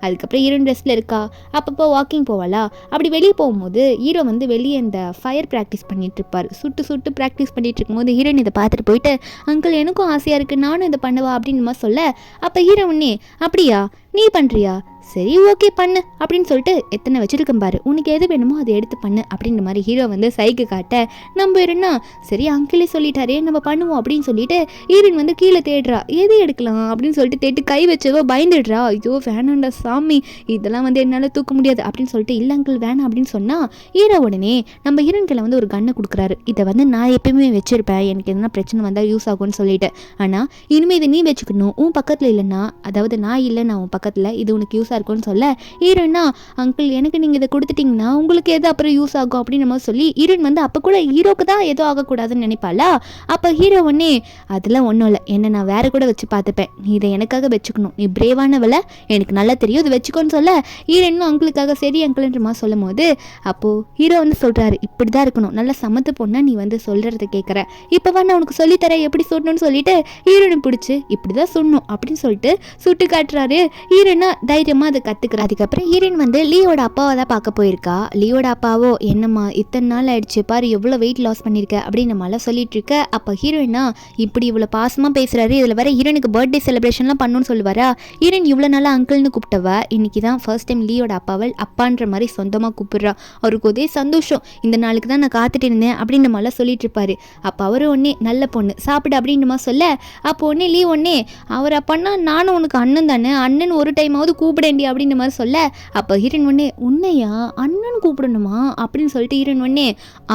அதுக்கப்புறம் ஹீரோயின் ட்ரெஸ்ஸில் இருக்கா, அப்பப்போ வாக்கிங் போவாளா, அப்படி வெளியே போகும்போது ஹீரோ வந்து வெளியே இந்த ஃபயர் ப்ராக்டிஸ் பண்ணிட்டு இருப்பார். சுட்டு சுட்டு ப்ராக்டிஸ் பண்ணிட்டு இருக்கும்போது ஹீரோயின் இதை பார்த்துட்டு போயிட்டு அங்கிள் எனக்கும் ஆசையாக இருக்குது நானும் இதை பண்ணவா அப்படின்னு மாதிரி சொல்ல அப்போ ஹீரோ ஒன்னே அப்படியா நீ பண்ணுறியா சரி ஓகே பண்ணு அப்படின்னு சொல்லிட்டு எத்தனை வச்சுருக்கேன் பாரு, உனக்கு எது வேணுமோ அதை எடுத்து பண்ணு அப்படின்ற மாதிரி ஹீரோ வந்து சைக்கு காட்ட நம்ம என்ன சரி அங்கிளே சொல்லிட்டாரே நம்ம பண்ணுவோம் அப்படின்னு சொல்லிட்டு ஹீரோயின் வந்து கீழே தேடுறா, எது எடுக்கலாம் அப்படின்னு சொல்லிட்டு தேட்டு கை வச்சவோ பயந்துடுறா. ஐயோ வேணாண்டா சாமி இதெல்லாம் வந்து என்னால் தூக்க முடியாது அப்படின்னு சொல்லிட்டு இல்லை அங்கிள் வேணாம் அப்படின்னு சொன்னால் ஹீரோ உடனே நம்ம ஹீரோயின்கில் வந்து ஒரு கன்னை கொடுக்குறாரு. இதை வந்து நான் எப்பயுமே வச்சுருப்பேன், எனக்கு எதனா பிரச்சனை வந்தால் யூஸ் ஆகும்னு சொல்லிட்டு, ஆனால் இனிமேல் இதை நீ வச்சுக்கணும், உன் பக்கத்தில் இல்லைன்னா அதாவது நான் இல்லை நான் உன் பக்கத்தில் இது உனக்கு யூஸாக இருக்கும்னு சொல்ல ஹீரோயினா அங்கிள் எனக்கு நீங்கள் இதை கொடுத்துட்டிங்கன்னா உங்களுக்கு எது அப்புறம் யூஸ் ஆகும் அப்படின்னு நம்ம சொல்லி ஹீரோயின் வந்து அப்போ கூட ஹீரோக்கு தான் எதுவும் ஆகக்கூடாதுன்னு நினைப்பாளா. அப்போ ஹீரோ ஒன்னே அதெல்லாம் ஒன்றும் இல்லை, என்ன நான் வேற கூட வச்சு பார்த்துப்பேன், நீ இதை எனக்காக வச்சுக்கணும், நீ பிரேவானவளை எனக்கு நல்லா தெரியும் இதை வச்சுக்கோன்னு சொல்ல ஹீரோயினும் அங்கிளுக்காக சரி அங்கிள்ன்ற மாதிரி சொல்லும் போது அப்போது ஹீரோ வந்து சொல்கிறாரு இப்படி தான் இருக்கணும், நல்லா சமத்து பொண்ணா நீ வந்து சொல்கிறத கேட்குற, இப்போ நான் உனக்கு சொல்லித்தரேன் எப்படி சொல்லணும்னு சொல்லிட்டு ஹீரோயினை பிடிச்சி இப்படி தான் சொல்லணும் அப்படின்னு சொல்லிட்டு சுட்டு காட்டுறாரு. ஹீரோயினா தைரியமாக கொஞ்சமாக அதை கற்றுக்குறா. அதுக்கப்புறம் ஹீரோயின் வந்து லீயோட அப்பாவை தான் பார்க்க போயிருக்கா. லீயோட அப்பாவோ என்னம்மா இத்தனை நாள் ஆயிடுச்சு பாரு எவ்வளோ வெயிட் லாஸ் பண்ணியிருக்க அப்படின்னு நம்மளாம் சொல்லிட்டு இருக்க. அப்போ ஹீரோயினா இப்படி இவ்வளோ பாசமாக பேசுகிறாரு, இதில் வேற ஹீரோனுக்கு பர்த்டே செலிப்ரேஷன்லாம் பண்ணணும்னு சொல்லுவாரா. ஹீரோயின் இவ்வளோ நாளாக அங்கிள்னு கூப்பிட்டவ இன்னைக்கு தான் ஃபர்ஸ்ட் டைம் லீயோட அப்பாவை அப்பான்ற மாதிரி சொந்தமாக கூப்பிடுறா. அவருக்கு ஒரே சந்தோஷம், இந்த நாளுக்கு தான் நான் காத்துட்டு இருந்தேன் அப்படின்னு நம்மளாம் சொல்லிட்டு இருப்பாரு. அப்போ அவரு ஒன்னே நல்ல பொண்ணு சாப்பிடு அப்படின்னுமா சொல்ல, அப்போ ஒன்னே லீ ஒன்னே அவர் அப்பன்னா நானும் உனக்கு அண்ணன் தானே, அண்ணன் ஒரு டைமாவது கூப்பிடேண்டி அப்படின்ற மாதிரி சொல்ல, அப்போ ஹீரோயின் ஒன்னே உன்னையா அண்ணன் கூப்பிடணுமா அப்படின்னு சொல்லிட்டு ஹீரோயின் ஒன்னே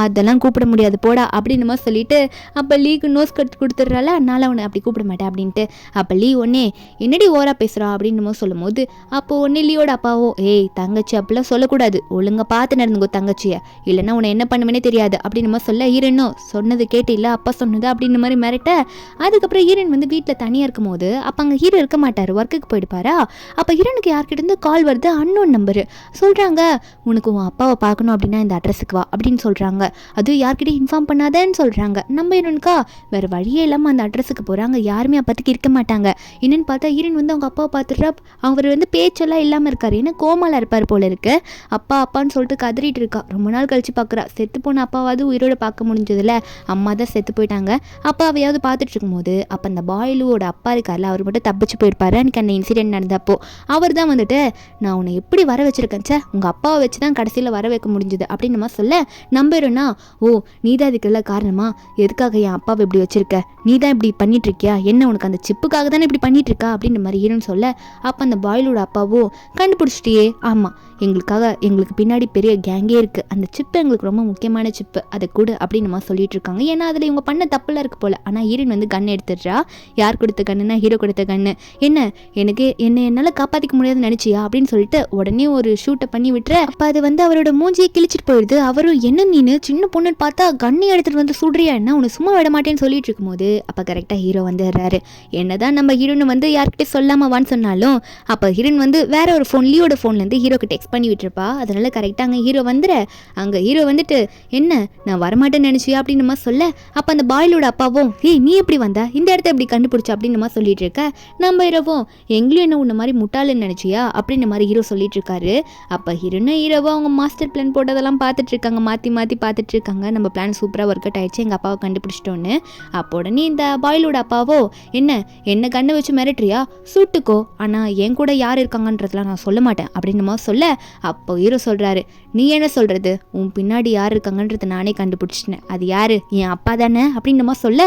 அதெல்லாம் கூப்பிட முடியாது போடா அப்படின்னு மாதிரி சொல்லிட்டு அப்போ லீக்கு நோஸ் கட் கொடுத்துட்றால, அதனால அவனை அப்படி கூப்பிட மாட்டேன் அப்படின்ட்டு. அப்போ லீ ஒன்னே என்னடி ஓரா பேசுகிறா அப்படின்னு சொல்லும் போது அப்போ ஒன்னே லீயோட அப்பாவோ ஏய் தங்கச்சி அப்படிலாம் சொல்லக்கூடாது, ஒழுங்கா பார்த்து நடந்துங்கோ தங்கச்சியை, இல்லைன்னா உன்னை என்ன பண்ணுவேனே தெரியாது அப்படின்னு சொல்ல, ஹீரோனும் சொன்னது கேட்டு இல்லை அப்பா சொன்னது அப்படின்னு மாதிரி மிரட்ட. அதுக்கப்புறம் ஹீரோயின் வந்து வீட்டில் தனியாக இருக்கும் போது அப்போ அங்கே ஹீரோ இருக்க மாட்டார், ஒர்க்குக்கு போயிடுப்பாரா. அப்போ ஹீரோனுக்கு யார்கிட்ட இருந்து கால் வருது, அன்னோன் நம்பரு. சொல்கிறாங்க உனக்கு உன் அப்பாவை பார்க்கணும் அப்படின்னா இந்த அட்ரஸுக்கு வா அப்படின்னு சொல்கிறாங்க. அதுவும் யார்கிட்டையும் இன்ஃபார்ம் பண்ணாதேன்னு சொல்கிறாங்க. நம்ம ஹீரோனுக்கா வேறு வழியே இல்லாமல் அந்த அட்ரஸுக்கு போகிறாங்க. யாருமே அப்போதைக்கு இருக்க மாட்டாங்க. என்னென்னு பார்த்தா ஹீரோயின் வந்து அவங்க அப்பாவை பார்த்துட்றா. அவர் வந்து பேச்செல்லாம் இல்லாமல் இருக்கார், ஏன்னா கோமால இருப்பார் போல இருக்கு. அப்பா அப்பான்னு சொல்லிட்டு கதறிட்டு இருக்கா. ரொம்ப நாள் கழிச்சு பார்க்குறா. செத்து போன அப்பாவாவது உயிரோட பார்க்க முடிஞ்சதில்ல, அம்மா தான் செத்து போயிட்டாங்க. அப்பாவையாவது பார்த்துட்டு இருக்கும்போது அப்போ அந்த பாயிலுவோட அப்பா இருக்கார்ல, அவர் மட்டும் தப்பிச்சு போயிருப்பாரு. எனக்கு அந்த இன்சிடென்ட் நடந்தப்போ அவர் தான் வந்துட்டு நான் உன்னை எப்படி வர வச்சிருக்கேன், உங்கள் அப்பாவை வச்சு தான் கடைசியில் வர வைக்க முடிஞ்சுது அப்படின்னு நம்ம சொல்ல, நம்புறேன்னா ஓ நீ தான் இதுக்கெல்லாம் காரணமா, எதுக்காக என் அப்பாவை இப்படி வச்சிருக்க, நீ தான் இப்படி பண்ணிட்டு இருக்கியா, என்ன உனக்கு அந்த சிப்புக்காக தானே இப்படி பண்ணிட்டு இருக்கா அப்படின்ற மாதிரி ஹீரோன்னு சொல்ல, அப்போ அந்த பாயிலோட அப்பாவோ கண்டுபிடிச்சிட்டியே, ஆமாம் எங்களுக்கு பின்னாடி பெரிய கேங்கே இருக்குது, அந்த சிப்பு எங்களுக்கு ரொம்ப முக்கியமான சிப்பு, அதை கொடு அப்படின்னு நம்ம சொல்லிட்டு இருக்காங்க. ஏன்னா அதில் இவங்க பண்ண தப்புலாம் இருக்கு போல. ஆனால் ஹீரோயின் வந்து கன் எடுத்துடுறா. யார் கொடுத்த கண்ணுனா ஹீரோ கொடுத்த கண்ணு. என்னை என்னால் காப்பாற்றிக்க முடியாதுன்னு நினச்சியா அப்படின்னு சொல்லிட்டு உடனே ஒரு ஷூட்டை பண்ணி விட்டுற. அப்போ அது வந்து அவரோட மூஞ்சியை கிழிச்சிட்டு போயிடுது. அவரும் என்ன நீனு சின்ன பொண்ணுன்னு பார்த்தா கண்ணை எடுத்துகிட்டு வந்து சுடுறியா, என்ன உன்னை சும்மா விட மாட்டேன்னு சொல்லிட்டு இருக்கும்போது அப்போ கரெக்டாக ஹீரோ வந்துடுறாரு. என்னதான் நம்ம ஹீரோன்னு வந்து யார்கிட்ட சொல்லாமல் வான்னு சொன்னாலும் அப்போ ஹீரோயின் வந்து வேற ஒரு ஃபோன் லீயோட ஃபோன்லேருந்து ஹீரோக்கு டெக்ஸ்ட் பண்ணி விட்டுருப்பா. அதனால கரெக்டாக அங்கே ஹீரோ அங்கே ஹீரோ வந்துட்டு என்ன நான் வரமாட்டேன்னு நினச்சியா அப்படின்னு நம்ம சொல்ல, அப்போ அந்த பாயிலோட அப்பாவும் ஏய் நீ எப்படி வந்தா, இந்த இடத்த எப்படி கண்டுபிடிச்சா அப்படின்னு நம்ம சொல்லிட்டு இருக்க. நம்ம ஹீரோவும் எங்களையும் என்ன உன்ன மாதிரி முட்டாளுன்னு நினச்சியா அப்படின்னு மாதிரி ஹீரோ சொல்லிட்டு இருக்காரு. அப்போ ஹீரோவும் அவங்க மாஸ்டர் பிளான் போட்டதெல்லாம் பார்த்துட்டு இருக்காங்க, மாற்றி பார்த்துட்டு இருக்காங்க. நம்ம பிளான் சூப்பராக ஒர்க் அவுட் ஆயிடுச்சு, எங்கள் அப்பாவை கண்டுபிடிச்சிட்டோன்னு. அப்போ உடனே இந்த பாயிலோட அப்பாவோ என்ன கண்ணை வச்சு மிரட்டுறியா, சூட்டுக்கோ, ஆனால் என் கூட யார் இருக்காங்கன்றதுலாம் நான் சொல்ல மாட்டேன் அப்படின்னு நம்ம சொல்ல, அப்போ ஹீரோ சொல்கிறாரு நீ என்ன சொல்கிறது, உன் பின்னாடி யார் இருக்காங்கன்றதை நானே கண்டுபிடிச்சிட்டேன், அது யார் என் அப்பா தானே அப்படின்னு நம்ம சொல்ல,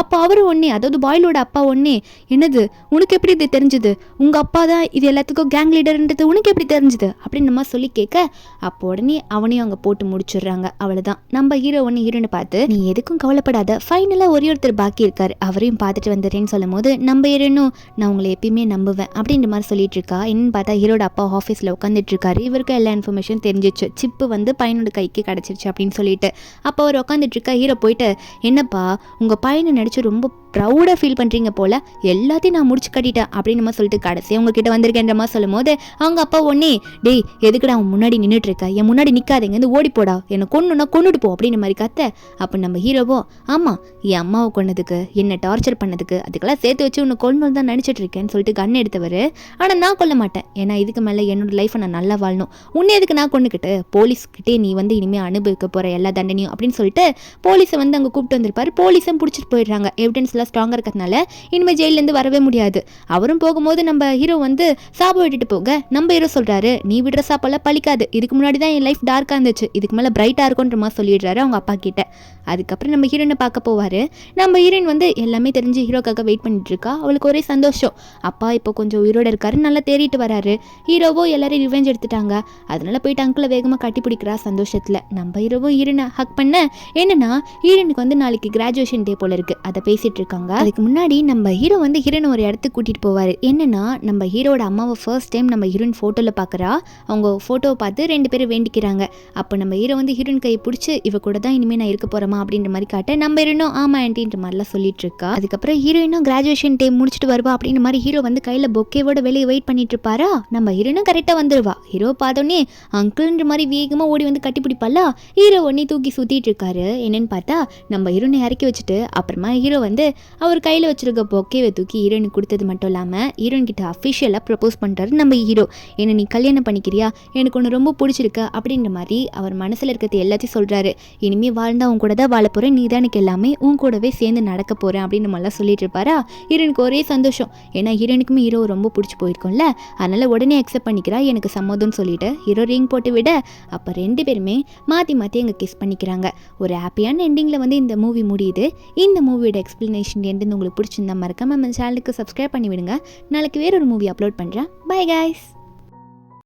அப்போ அவர் ஒன்றே அதாவது பாயிலோட அப்பா ஒன்றே என்னது உனக்கு எப்படி இது தெரிஞ்சுது, உங்கள் அப்பா தான் இது எல்லாத்துக்கும் கேங் லீடர்ன்றது உனக்கு எப்படி தெரிஞ்சுது அப்படின்னு நம்ம சொல்லி கேட்க, அப்போ உடனே அவனையும் அங்கே போட்டு முடிச்சிடுறாங்க. அவ்வளோதான். நம்ம ஹீரோயினை பார்த்து நீ எதுக்கும் கவலைப்படாத, ஃபைனலாக ஒருத்தர் பாக்கி இருக்கார், அவரையும் பார்த்துட்டு வந்துடுறேன்னு சொல்லும் போது நம்ம ஹீரோனும் நான் உங்களை எப்பயுமே நம்புவேன் அப்படின்ற மாதிரி சொல்லிட்டு இருக்கா. என்னன்னு பார்த்தா ஹீரோட அப்பா ஆஃபீஸில் உட்காந்துட்டு இருக்காரு. இவருக்கு எல்லா இன்ஃபர்மேஷன் தெரிஞ்சிச்சு, சிப்பு வந்து பையனோட கைக்கு கிடச்சிருச்சு அப்படின்னு சொல்லிட்டு. அப்போ அவர் உட்காந்துட்டு இருக்கா. ஹீரோ போயிட்டு என்னப்பா உங்கள் பையனை நடிச்சு ரொம்ப ப்ரௌடாக ஃபீல் பண்ணுறீங்க போல், எல்லாத்தையும் நான் முடிச்சு கட்டிட்டேன் அப்படின்னு நம்ம சொல்லிட்டு கடைசி உங்ககிட்ட வந்திருக்கேன்ற மாதிரி சொல்லும் போது அவங்க அப்பா ஒன்னே டேய் எதுக்குடா அவன் முன்னாடி நின்றுட்டு இருக்க, என் முன்னாடி நிற்காதீங்க, வந்து ஓடி போடா, என்னை கொன்னுனா கொண்டுட்டு போ அப்படின்னு மாதிரி கத்த. அப்போ நம்ம ஹீரோவோ ஆமாம் என் அம்மாவை கொன்னதுக்கு என்னை டார்ச்சர் பண்ணதுக்கு அதுக்கெல்லாம் சேர்த்து வச்சு உன்னை கொண்டு தான் நினச்சிட்டு இருக்கேன்னு சொல்லிட்டு கன் எடுத்தவர். ஆனால் நான் கொல்ல மாட்டேன், ஏன்னா இதுக்கு மேலே என்னோட லைஃப்பை நான் நல்லா வாழணும், உன்னே எதுக்கு நான் கொண்டுக்கிட்டு போலீஸ்கிட்டே நீ வந்து இனிமேல் அனுபவிக்க போகிற எல்லா தண்டனையும் அப்படின்னு சொல்லிட்டு போலீஸை வந்து அங்கே கூப்பிட்டு வந்திருப்பாரு. போலீஸும் பிடிச்சிட்டு போயிடுறாங்க. எவிடன்ஸ்லாம் ஸ்ட்ராங்காக இருக்கிறதுனால இனிமேல் ஜெயிலேருந்து வரவே முடியாது. அவரும் போகும்போது நம்ம ஹீரோ வந்து சாபம் விட்டுட்டு போக நம்ம ஹீரோ சொல்கிறாரு நீ விடுற சாப்பெல்லாம் பழிக்காது, இதுக்கு முன்னாடி தான் என் லைஃப் டார்க்காக இருந்துச்சு, இதுக்கு மேலே பிரைட்டாக இருக்குன்ற மாதிரி சொல்லிடுறாரு அவங்க அப்பா கிட்ட. அதுக்கப்புறம் நம்ம ஹீரோயினை பார்க்க போவார். நம்ம ஹீரோயின் வந்து எல்லாமே தெரிஞ்சு ஹீரோக்காக வெயிட் பண்ணிட்டு இருக்கா. அவளுக்கு ஒரே சந்தோஷம், அப்பா இப்போ கொஞ்சம் உயிரோடு இருக்காரு, நல்லா தேறிட்டு வராரு. ஹீரோவோ எல்லாரும் ரிவெஞ்ச் எடுத்துட்டாங்க, அதனால போயிட்டு அங்கிளை வேகமாக கட்டி பிடிக்கிறா சந்தோஷத்தில். நம்ம ஹீரோவும் ஹீரோனை ஹக் பண்ண என்னன்னா ஹீரோனுக்கு வந்து நாளைக்கு கிராஜுவேஷன் டே போல இருக்கு, அதை பேசிட்டு இருக்காங்க. அதுக்கு முன்னாடி நம்ம ஹீரோ வந்து ஹீரோனை ஒரு இடத்துக்கு கூட்டிட்டு போவார். என்னன்னா நம்ம ஹீரோட அம்மாவை ஃபர்ஸ்ட் டைம் நம்ம ஹீரோயின் ஃபோட்டோவில் பார்க்குறா. அவங்க ஃபோட்டோவை பார்த்து ரெண்டு பேரும் வேண்டிக்கிறாங்க. அப்போ நம்ம ஹீரோ வந்து ஹீரோயின் கையை பிடிச்சி இவ கூட தான் இனிமேல் நான் இருக்க போகிறேன் போகலாமா அப்படின்ற மாதிரி காட்ட நம்ம ஹீரோயினும் ஆமா ஆண்டின்ற மாதிரிலாம் சொல்லிட்டு இருக்கா. அதுக்கப்புறம் ஹீரோயினும் கிராஜுவேஷன் டைம் முடிச்சுட்டு வருவா அப்படின்ற மாதிரி ஹீரோ வந்து கையில் பொக்கேவோட வெளியே வெயிட் பண்ணிட்டு இருப்பாரா. நம்ம ஹீரோயினும் கரெக்டாக வந்துடுவா. ஹீரோ பார்த்தோன்னே அங்கிள்ன்ற மாதிரி வேகமாக ஓடி வந்து கட்டி பிடிப்பாளா. ஹீரோ ஒன்னே தூக்கி சுற்றிட்டு இருக்காரு. என்னன்னு பார்த்தா நம்ம ஹீரோயினை இறக்கி வச்சுட்டு அப்புறமா ஹீரோ வந்து அவர் கையில் வச்சிருக்க பொக்கேவை தூக்கி ஹீரோயினுக்கு கொடுத்தது மட்டும் இல்லாமல் ஹீரோயின் கிட்ட அஃபிஷியலாக ப்ரப்போஸ் பண்ணுறாரு நம்ம ஹீரோ. என்னை நீ கல்யாணம் பண்ணிக்கிறியா, எனக்கு ஒன்று ரொம்ப பிடிச்சிருக்கு அப்படின்ற மாதிரி அவர் மனசில் இருக்கிறது எல்லாத்தையும் சொல்கிறாரு. இனிமேல் வாழ்ந்தா உன் கூட தான் வாழ போகிறேன், நீ தான் எனக்கு எல்லாமே, உன் கூடவே சேர்ந்து நடக்க போகிறேன் அப்படின்னு மாதிரிலாம் சொல்லிட்டு இருப்பாரா. ஹீரோனுக்கு ஒரே சந்தோஷம். ஏன்னா ஹீரோனுக்குமே ஹீரோ ரொம்ப பிடிச்சி போயிருக்கோம்ல, அதனால் உடனே அக்செப்ட் பண்ணிக்கிறா. எனக்கு சம்மதம்னு சொல்லிட்டு ஹீரோ ரிங் போட்டு விட அப்போ 2 பேருமே மாற்றி மாற்றி அங்கே கிஸ் பண்ணிக்கிறாங்க. ஒரு ஹாப்பியான எண்டிங்கில் வந்து இந்த மூவி முடியுது. இந்த மூவியோட எக்ஸ்பிளனேஷன் எண்டு உங்களுக்கு பிடிச்சிருந்தா மறக்காம நம்ம சேனலுக்கு சப்ஸ்கிரைப் பண்ணி விடுங்க. நாளைக்கு வேறொரு மூவி அப்லோட் பண்ணுறேன். Bye guys.